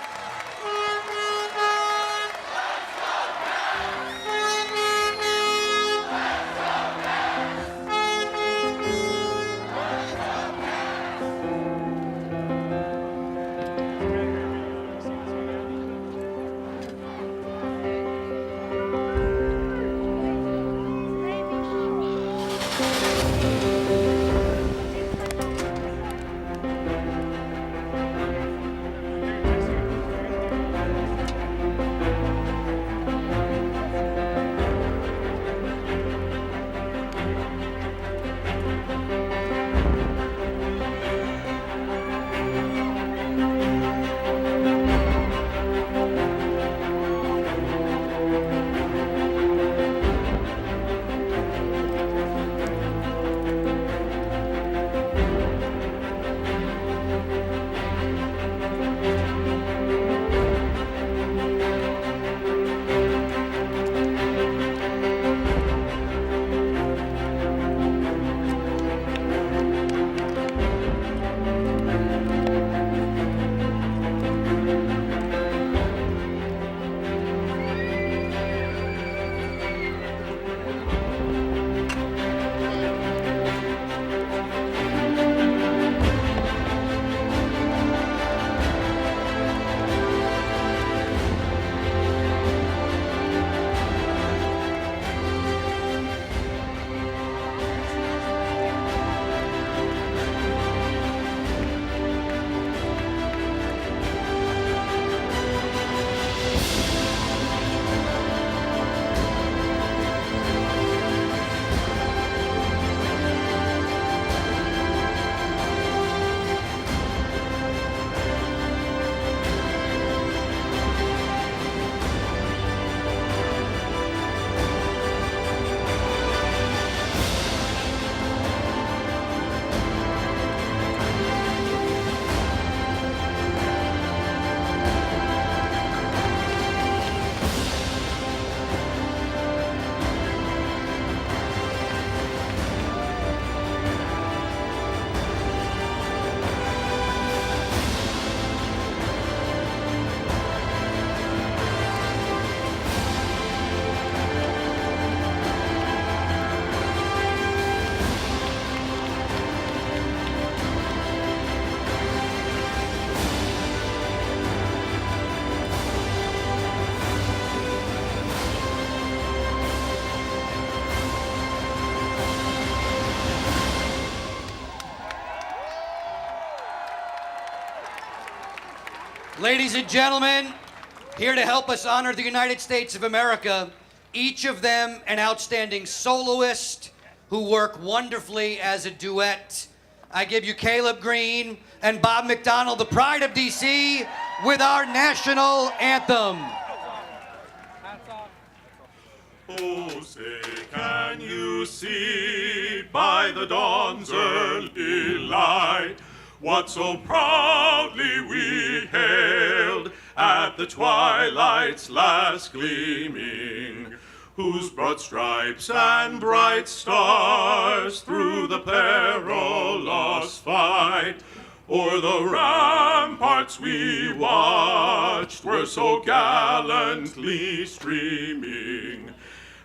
Ladies and gentlemen, here to help us honor the United States of America, each of them an outstanding soloist who work wonderfully as a duet. I give you Caleb Green and Bob McDonald, the pride of DC, with our national anthem. Oh, say, can you see by the dawn's early light what so proudly we hailed at the twilight's last gleaming, whose broad stripes and bright stars through the perilous fight o'er the ramparts we watched were so gallantly streaming,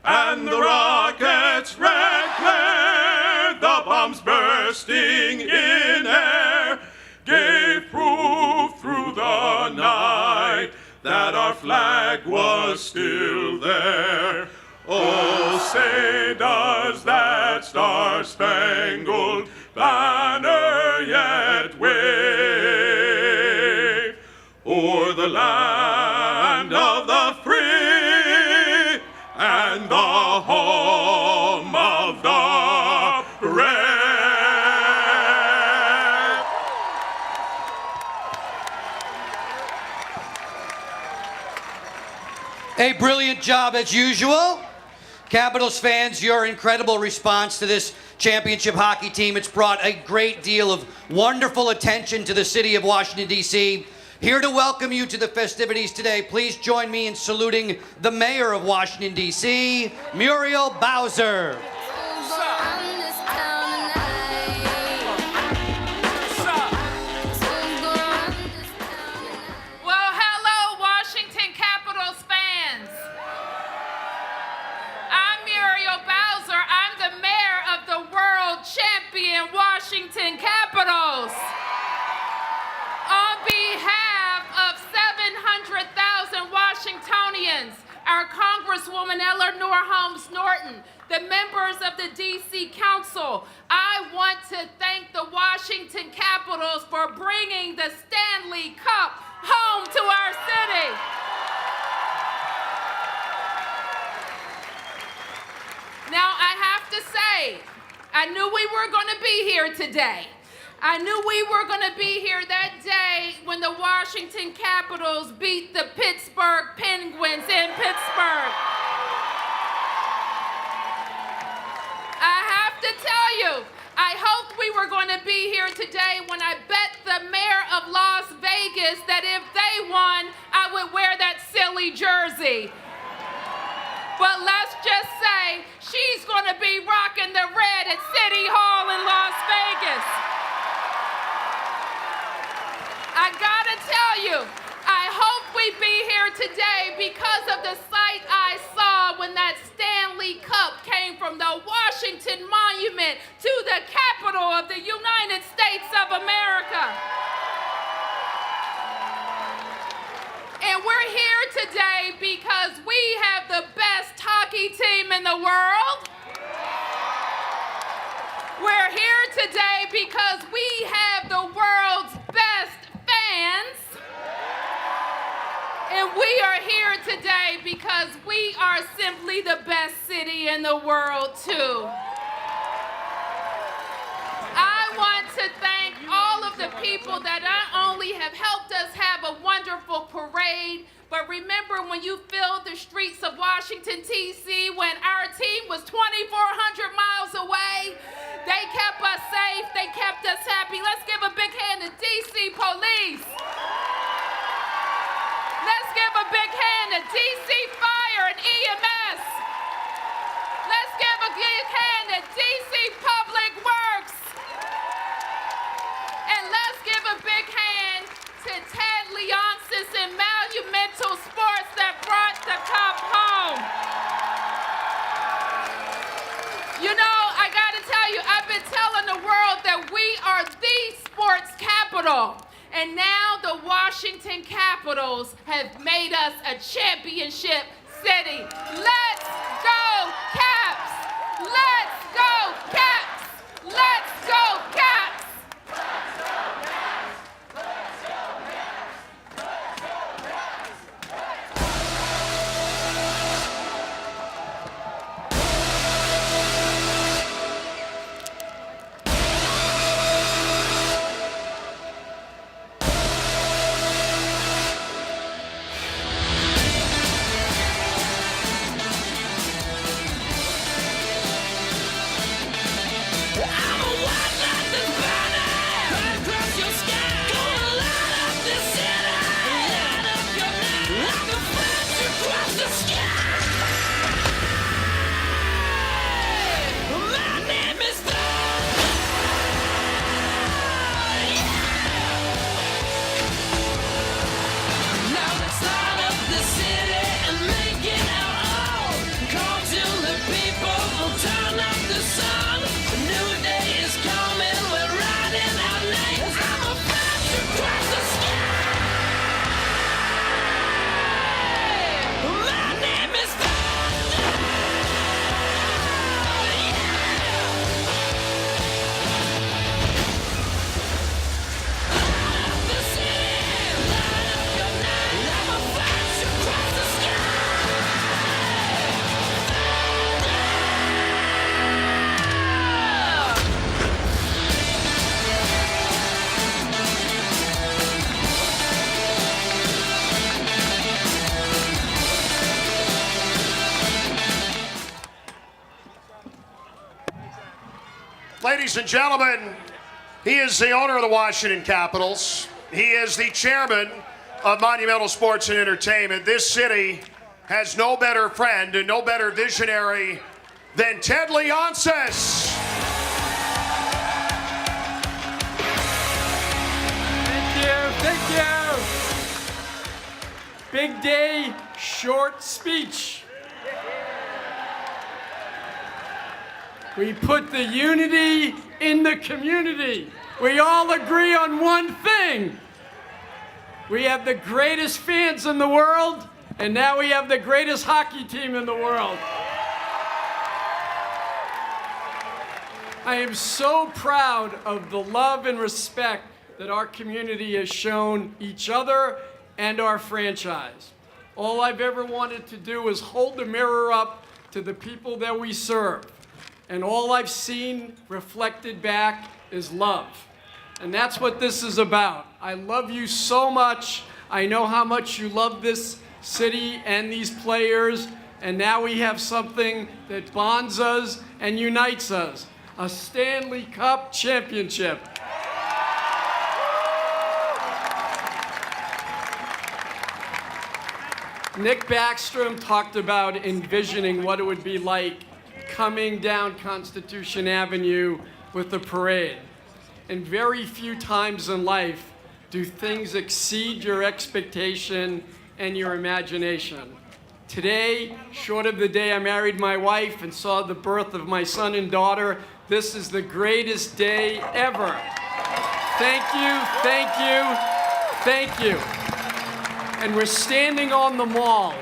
and the rockets red glared, the bombs bursting in air, gave proof through the night that our flag was still there. Oh, say, does that star-spangled banner yet wave o'er the land of the free and the home of the brave? A brilliant job as usual. Capitals fans, your incredible response to this championship hockey team. It's brought a great deal of wonderful attention to the city of Washington, D.C. Here to welcome you to the festivities today, please join me in saluting the mayor of Washington, D.C., Muriel Bowser. Well, hello, Washington Capitals fans. I'm Muriel Bowser. I'm the mayor of the world champion Washington Capitals. On behalf of 700,000 Washingtonians, our Congresswoman Eleanor Holmes Norton, the members of the D.C. Council, I want to thank the Washington Capitals for bringing the Stanley Cup home to our city. Now, I have to say, I knew we were going to be here today. I knew we were going to be here that day when the Washington Capitals beat the Pittsburgh Penguins in Pittsburgh. I have to tell you, I hoped we were going to be here today when I bet the mayor of Las Vegas that if they won, I would wear that silly jersey. But let's just say she's going to be rocking the red at City Hall in Las Vegas. I gotta tell you, I hope we be here today because of the sight I saw when that Stanley Cup came from the Washington Monument to the capital of the United States of America. And we're here today because we have the best hockey team in the world. We're here today because we have the world's best fans. And we are here today because we are simply the best city in the world, too. I want to thank all of the people that not only have helped us have a wonderful parade, but remember when you filled the streets of Washington, D.C., when our team was 2,400 miles away, they kept us safe, they kept us happy. Let's give a big hand to D.C. Police. Let's give a big hand to D.C. Fire and EMS. Let's give a big hand to D.C. Public Works. And let's give a big hand to Ted Leonsis and Monumental Sports that brought the cup home. You know, I gotta tell you, I've been telling the world that we are the sports capital. And now the Washington Capitals have made us a championship city. Let's go, Caps! Let's go, Caps! Let's go, Caps! Ladies and gentlemen, he is the owner of the Washington Capitals. He is the chairman of Monumental Sports and Entertainment. This city has no better friend and no better visionary than Ted Leonsis. Thank you. Big day, short speech. We put the unity in the community. We all agree on one thing. We have the greatest fans in the world, and now we have the greatest hockey team in the world. I am so proud of the love and respect that our community has shown each other and our franchise. All I've ever wanted to do is hold the mirror up to the people that we serve. And all I've seen reflected back is love. And that's what this is about. I love you so much. I know how much you love this city and these players. And now we have something that bonds us and unites us. A Stanley Cup championship. Nick Backstrom talked about envisioning what it would be like coming down Constitution Avenue with the parade. And very few times in life do things exceed your expectation and your imagination. Today, short of the day I married my wife and saw the birth of my son and daughter, this is the greatest day ever. Thank you, thank you, thank you. And we're standing on the mall.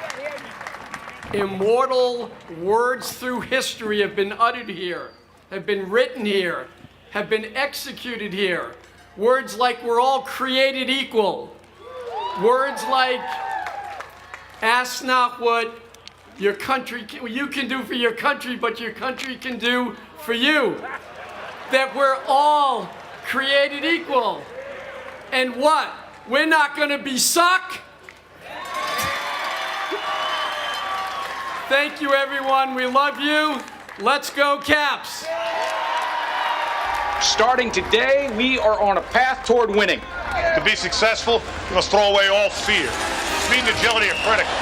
Immortal words through history have been uttered here, have been written here, have been executed here. Words like we're all created equal. Words like ask not what your country you can do for your country, but your country can do for you. That we're all created equal. And what? We're not going to be suck. Thank you, everyone. We love you. Let's go, Caps. Starting today, we are on a path toward winning. To be successful, you must throw away all fear. Speed and agility are critical,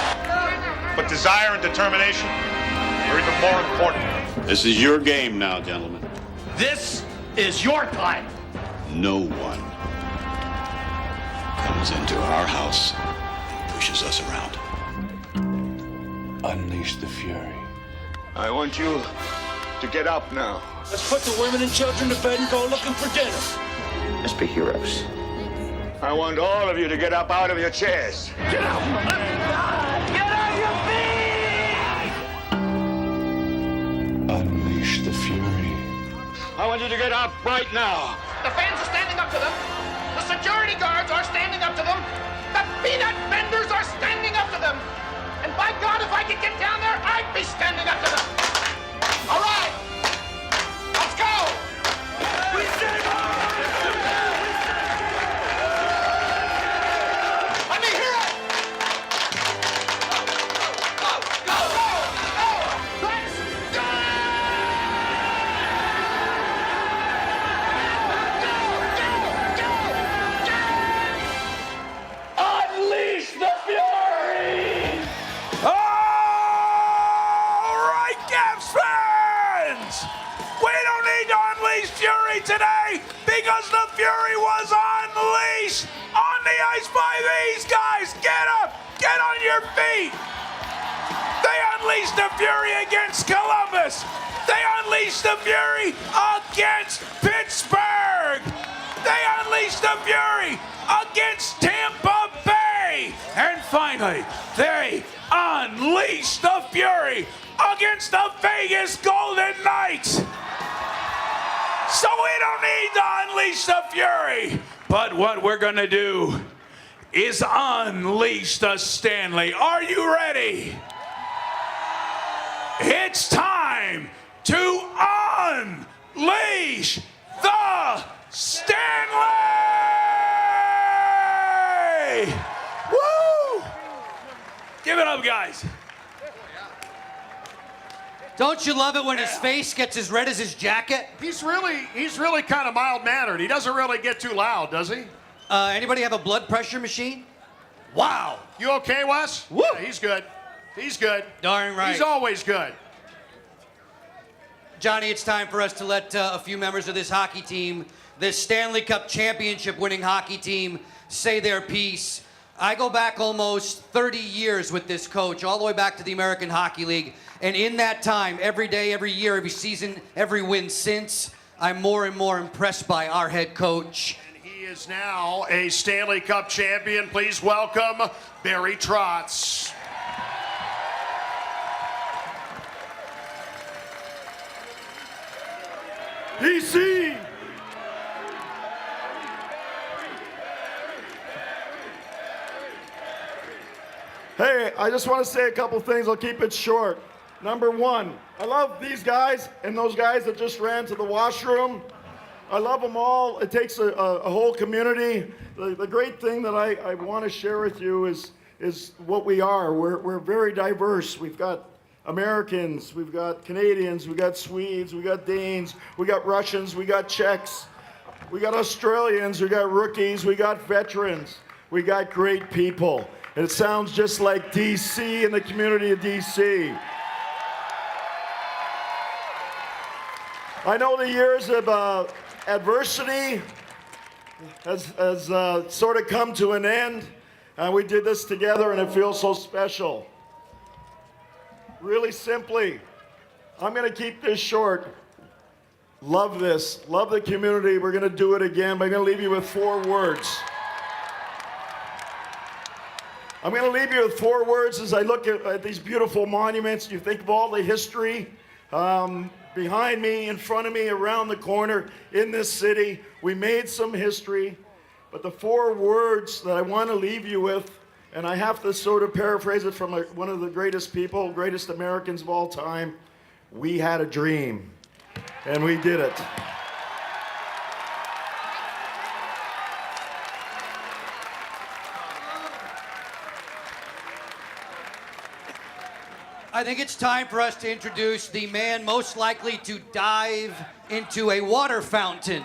but desire and determination are even more important. This is your game now, gentlemen. This is your time. No one comes into our house and pushes us around. Unleash the fury. I want you to get up now. Let's put the women and children to bed and go looking for dinner. Let's be heroes. I want all of you to get up out of your chairs. Get up! Get on your feet! Unleash the fury. I want you to get up right now. The fans are standing up to them. The security guards are standing up to them. The peanut vendors are standing up to them. And by God, if I could get down there, I'd be standing up to them. All right, let's go. We said it. Let me hear it. Go, go, go, go. Let's go. Unleash the fury! All right, Caps fans! We don't need to unleash fury today because the fury was unleashed on the ice by these guys. Get up! Get on your feet! They unleashed the fury against Columbus. They unleashed the fury against Pittsburgh. They unleashed the fury against Tampa Bay. And finally, they unleashed the fury against the Vegas Golden Knights. So we don't need to unleash the fury. But what we're going to do is unleash the Stanley. Are you ready? It's time to unleash the Stanley! Woo! Give it up, guys. Don't you love it when his face gets as red as his jacket? He's really kind of mild-mannered. He doesn't really get too loud, does he? Anybody have a blood pressure machine? Wow. You okay, Wes? Woo. Yeah, he's good. He's good. Darn right. He's always good. Johnny, it's time for us to let a few members of this hockey team, this Stanley Cup championship winning hockey team, say their piece. I go back almost 30 years with this coach, all the way back to the American Hockey League. And in that time, every day, every year, every season, every win since, I'm more and more impressed by our head coach. He is now a Stanley Cup champion. Please welcome Barry Trotz. DC! Hey, I just want to say a couple things. I'll keep it short. Number one, I love these guys and those guys that just ran to the washroom. I love them all. It takes a whole community. The great thing that I want to share with you is what we are. We're very diverse. We've got Americans, we've got Canadians, we've got Swedes, we've got Danes, we got Russians, we got Czechs, we got Australians, we got rookies, we got veterans, we got great people. And it sounds just like DC and the community of DC. I know the years of adversity has sort of come to an end, and we did this together, and it feels so special. Really simply, I'm going to keep this short. Love this. Love the community. We're going to do it again, but I'm going to leave you with 4 words. I'm going to leave you with 4 words as I look at these beautiful monuments. You think of all the history behind me, in front of me, around the corner in this city. We made some history, but the 4 words that I want to leave you with, and I have to sort of paraphrase it from one of the greatest people, greatest Americans of all time. We had a dream, and we did it. I think it's time for us to introduce the man most likely to dive into a water fountain.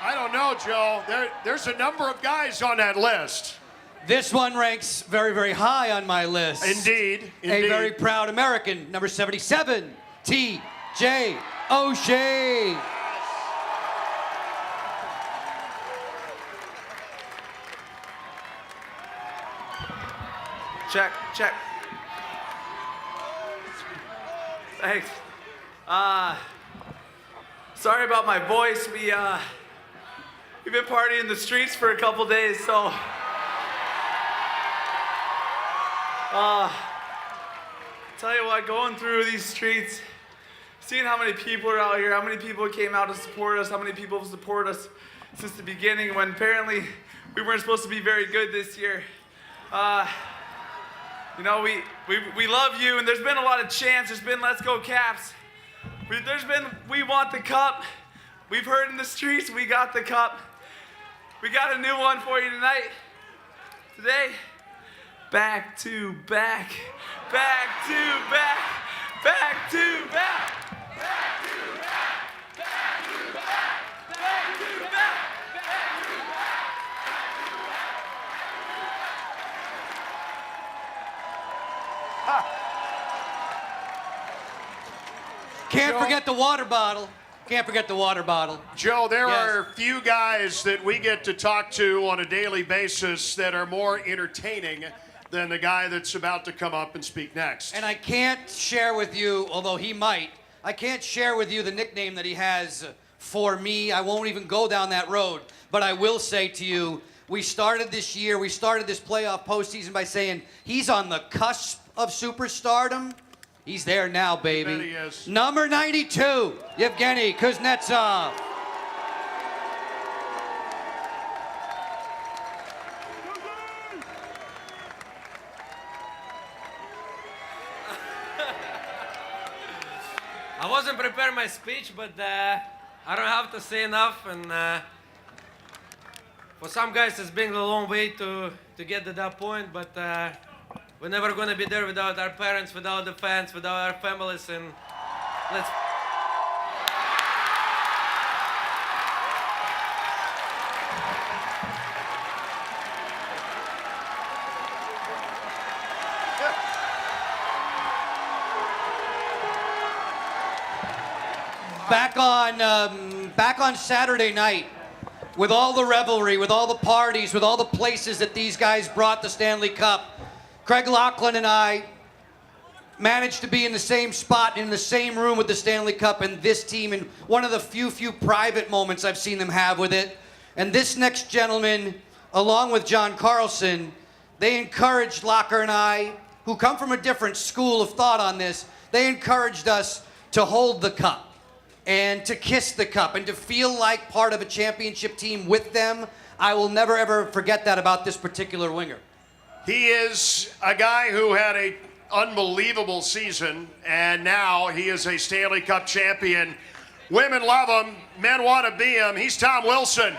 I don't know, Joe. There's a number of guys on that list. This one ranks very, very high on my list. Indeed. A very proud American, number 77, T.J. O'Shea. Check, check. Thanks. Sorry about my voice. We've been partying in the streets for a couple days, so tell you what, going through these streets, seeing how many people are out here, how many people came out to support us, how many people have supported us since the beginning when apparently we weren't supposed to be very good this year. You know, we love you, and there's been a lot of chants. There's been Let's Go Caps. There's been We Want the Cup. We've heard in the streets, we got the cup. We got a new one for you tonight. Today, back to back, back to back, back to back, back to back, back to back, back to back, back to back. Can't forget the water bottle. Can't forget the water bottle. Joe, there are few guys that we get to talk to on a daily basis that are more entertaining than the guy that's about to come up and speak next. And I can't share with you, although he might, I can't share with you the nickname that he has for me. I won't even go down that road. But I will say to you, we started this year, we started this playoff postseason by saying he's on the cusp of superstardom. He's there now, baby. I bet he is. Number 92, Yevgeny Kuznetsov. I wasn't preparing my speech, but I don't have to say enough. And for some guys, it's been a long way to get to that point, but we're never going to be there without our parents, without the fans, without our families, and let's... back on Saturday night, with all the revelry, with all the parties, with all the places that these guys brought the Stanley Cup, Craig Laughlin and I managed to be in the same spot, in the same room with the Stanley Cup and this team, and one of the few private moments I've seen them have with it. And this next gentleman, along with John Carlson, they encouraged Locker and I, who come from a different school of thought on this, they encouraged us to hold the cup and to kiss the cup and to feel like part of a championship team with them. I will never, ever forget that about this particular winger. He is a guy who had an unbelievable season, and now he is a Stanley Cup champion. Women love him, men want to be him. He's Tom Wilson.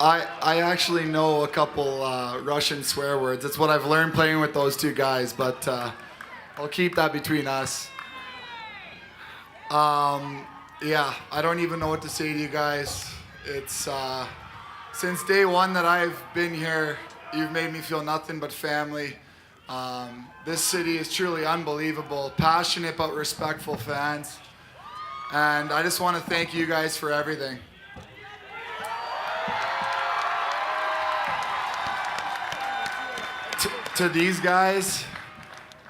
I actually know a couple Russian swear words. It's what I've learned playing with those two guys, but I'll keep that between us. Yeah, I don't even know what to say to you guys. It's since day one that I've been here, you've made me feel nothing but family. This city is truly unbelievable, passionate but respectful fans. And I just want to thank you guys for everything. To these guys,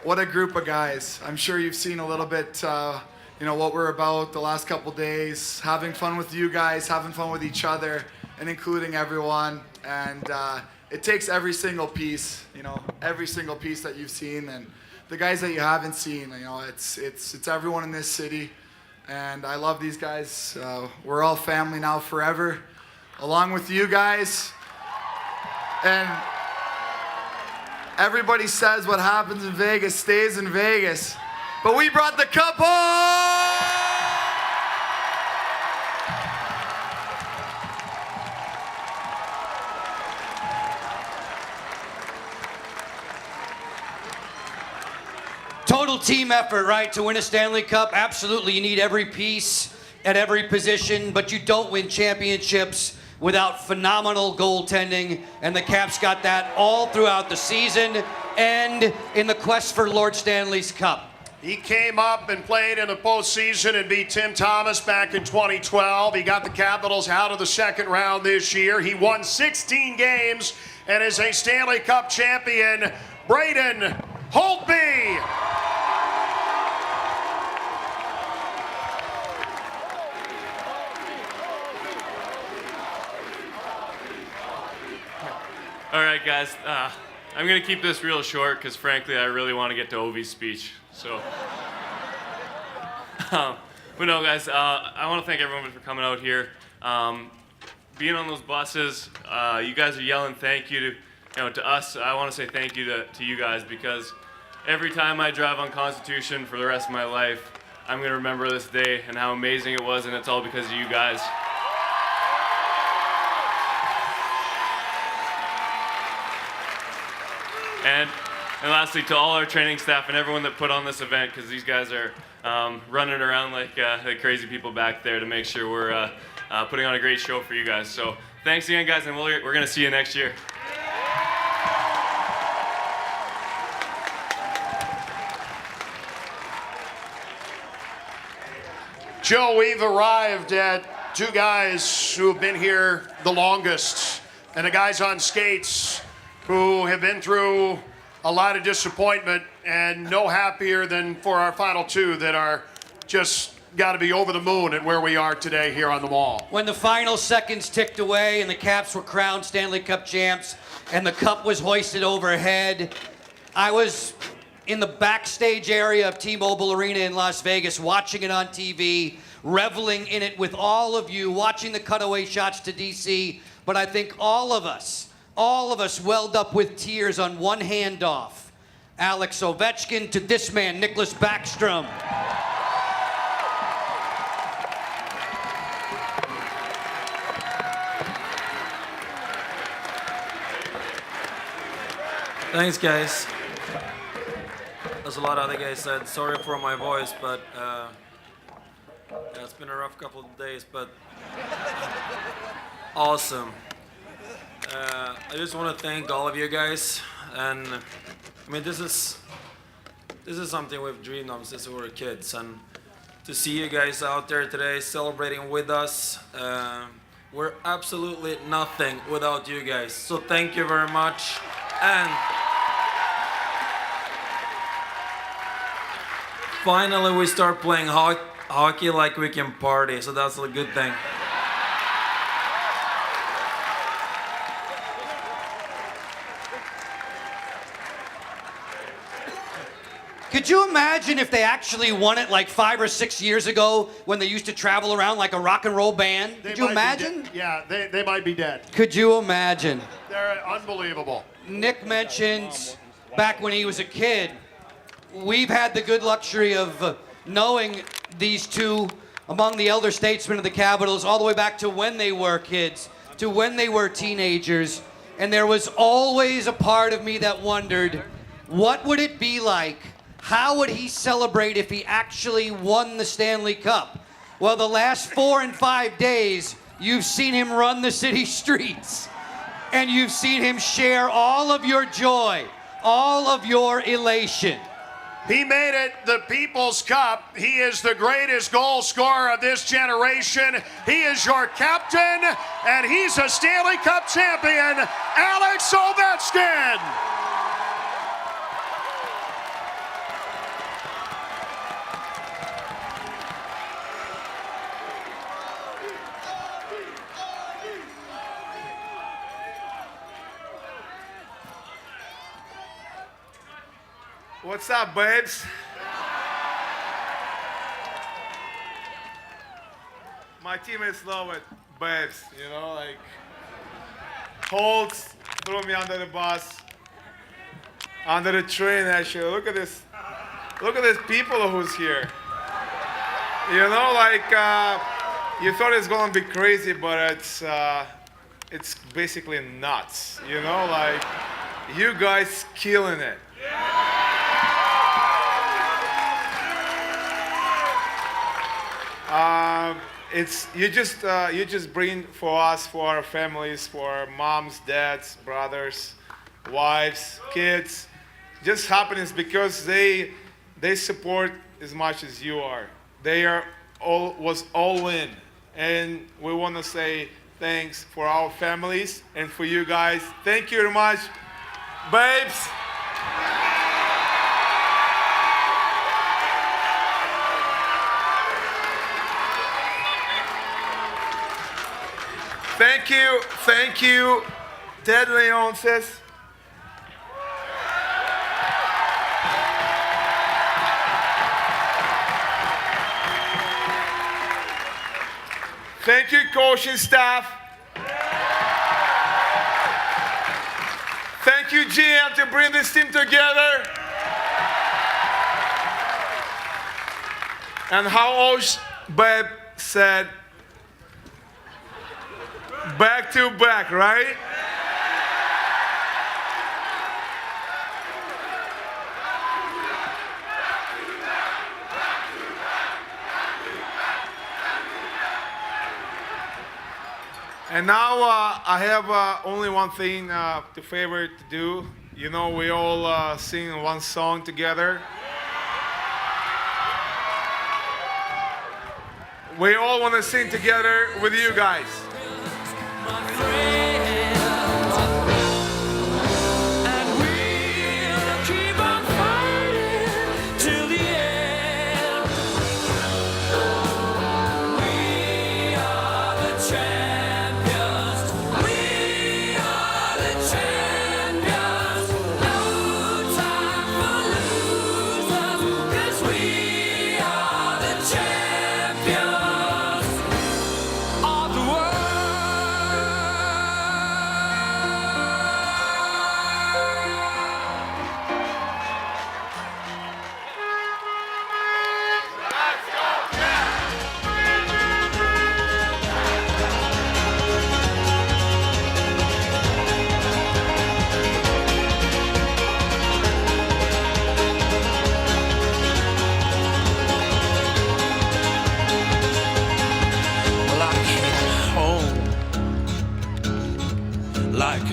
what a group of guys. I'm sure you've seen a little bit, what we're about the last couple days, having fun with you guys, having fun with each other, and including everyone. And it takes every single piece, every single piece that you've seen, and the guys that you haven't seen. It's everyone in this city, and I love these guys. We're all family now forever, along with you guys. And everybody says what happens in Vegas stays in Vegas. But we brought the cup home! Total team effort, right, to win a Stanley Cup? Absolutely, you need every piece at every position, but you don't win championships without phenomenal goaltending, and the Caps got that all throughout the season and in the quest for Lord Stanley's Cup. He came up and played in the postseason and beat Tim Thomas back in 2012. He got the Capitals out of the second round this year. He won 16 games and is a Stanley Cup champion. Braden Holtby. All right, guys, I'm going to keep this real short because, frankly, I really want to get to Ovi's speech. So, but no, guys, I want to thank everyone for coming out here. Being on those buses, you guys are yelling thank you to us. I want to say thank you to you guys, because every time I drive on Constitution for the rest of my life, I'm going to remember this day and how amazing it was, and it's all because of you guys. And lastly, to all our training staff and everyone that put on this event, because these guys are running around like crazy people back there to make sure we're putting on a great show for you guys. So thanks again, guys, and we're going to see you next year. Joe, we've arrived at two guys who have been here the longest, and the guys on skates who have been through a lot of disappointment, and no happier than for our final two that are just got to be over the moon at where we are today here on the Mall. When the final seconds ticked away and the Caps were crowned Stanley Cup champs and the cup was hoisted overhead, I was in the backstage area of T-Mobile Arena in Las Vegas, watching it on TV, reveling in it with all of you, watching the cutaway shots to DC. But I think all of us welled up with tears on one handoff. Alex Ovechkin to this man, Nicklas Backstrom. Thanks, guys. As a lot of other guys said, sorry for my voice, but it's been a rough couple of days, but Awesome. I just want to thank all of you guys, and I mean this is something we've dreamed of since we were kids, and to see you guys out there today celebrating with us, we're absolutely nothing without you guys. So thank you very much, and finally we start playing hockey like we can party, so that's a good thing. Could you imagine if they actually won it like 5 or 6 years ago when they used to travel around like a rock and roll band? Could you imagine? Yeah, they might be dead. Could you imagine? They're unbelievable. Nick mentions back when he was a kid, we've had the good luxury of knowing these two among the elder statesmen of the Capitals all the way back to when they were kids, to when they were teenagers. And there was always a part of me that wondered, what would it be like? How would he celebrate if he actually won the Stanley Cup? Well, the last 4 and 5 days, you've seen him run the city streets. And you've seen him share all of your joy, all of your elation. He made it the People's Cup. He is the greatest goal scorer of this generation. He is your captain, and he's a Stanley Cup champion, Alex Ovechkin. What's up, babes? My teammates love it, babes, you know, like Holtz threw me under the bus, under the train actually. Look at this people who's here. You know, like you thought it's gonna be crazy, but it's basically nuts. You know, like you guys killing it. You just bring for us, for our families, for our moms, dads, brothers, wives, kids, just happiness because they support as much as you are. They was all in, and we want to say thanks for our families and for you guys. Thank you very much, babes. Thank you, Ted Leonsis. Thank you, coaching staff. Thank you, GM, to bring this team together. And how Osh Babe said, back to back, right? And now I have only one thing to do. You know, we all sing one song together. We all want to sing together with you guys.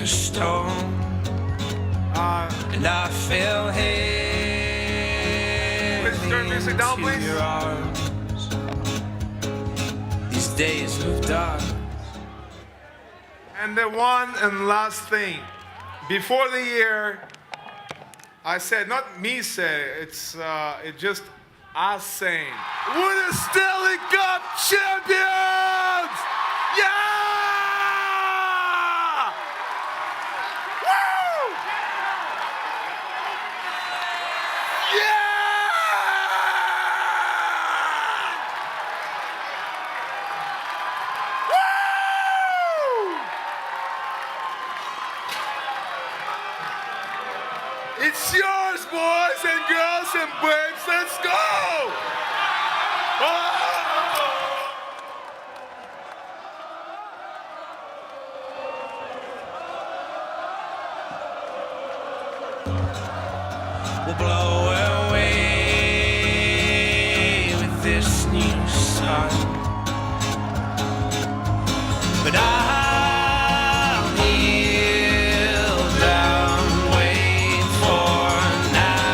a stone, and I fell heavy into your arms. These days of dark. And the one and last thing, before the year, I said, not me say, it's just us saying, we're the Stanley Cup champions! Yeah! Woo! Yeah! It's yours, boys and girls and babes. Let's go! Oh! We'll blow away with this new sun. But I'll kneel down, wait for now.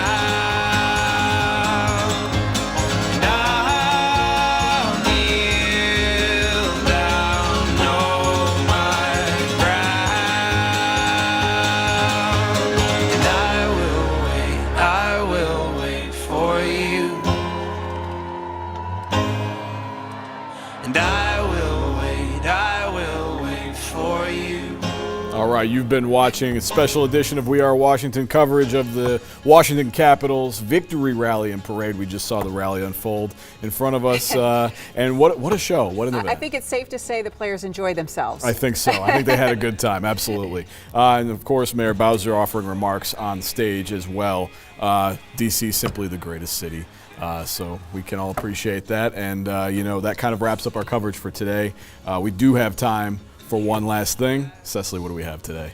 And I'll kneel down, know my ground. And I will wait for you. And I will wait for you. All right, you've been watching a special edition of We Are Washington coverage of the Washington Capitals Victory Rally and Parade. We just saw the rally unfold in front of us, and what a show! What an event! I think it's safe to say the players enjoyed themselves. I think so. I think they had a good time, absolutely. And of course, Mayor Bowser offering remarks on stage as well. DC, simply the greatest city. So we can all appreciate that. And, that kind of wraps up our coverage for today. We do have time for one last thing. Cecily, what do we have today?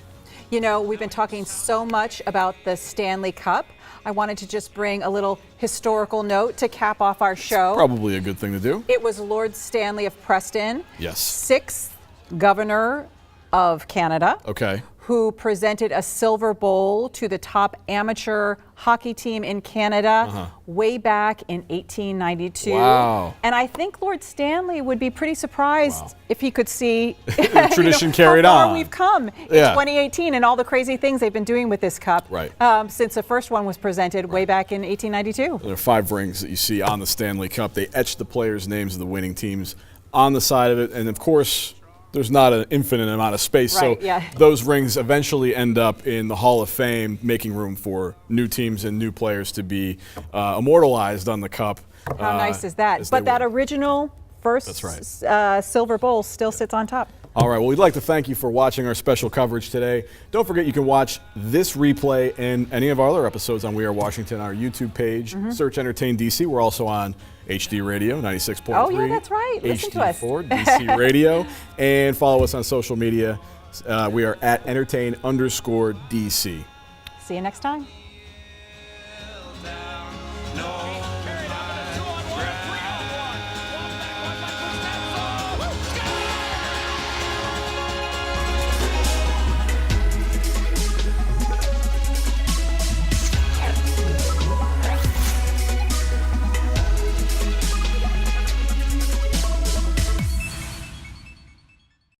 We've been talking so much about the Stanley Cup. I wanted to just bring a little historical note to cap off our show. Probably a good thing to do. It was Lord Stanley of Preston. Yes. 6th Governor of Canada. Okay. Who presented a silver bowl to the top amateur hockey team in Canada way back in 1892. Wow. And I think Lord Stanley would be pretty surprised if he could see tradition carried how far on. we've come in 2018 and all the crazy things they've been doing with this cup since the first one was presented way back in 1892. There are 5 rings that you see on the Stanley Cup. They etched the players' names of the winning teams on the side of it, and of course, there's not an infinite amount of space, so those rings eventually end up in the Hall of Fame, making room for new teams and new players to be immortalized on the cup. How nice is that? But that original first silver bowl still sits on top. All right, well, we'd like to thank you for watching our special coverage today. Don't forget you can watch this replay and any of our other episodes on We Are Washington, our YouTube page. Search Entertain DC. We're also on HD Radio, 96.3. Oh, yeah, that's right. Listen to us. HD4, DC Radio. And follow us on social media. We are at Entertain_DC. See you next time.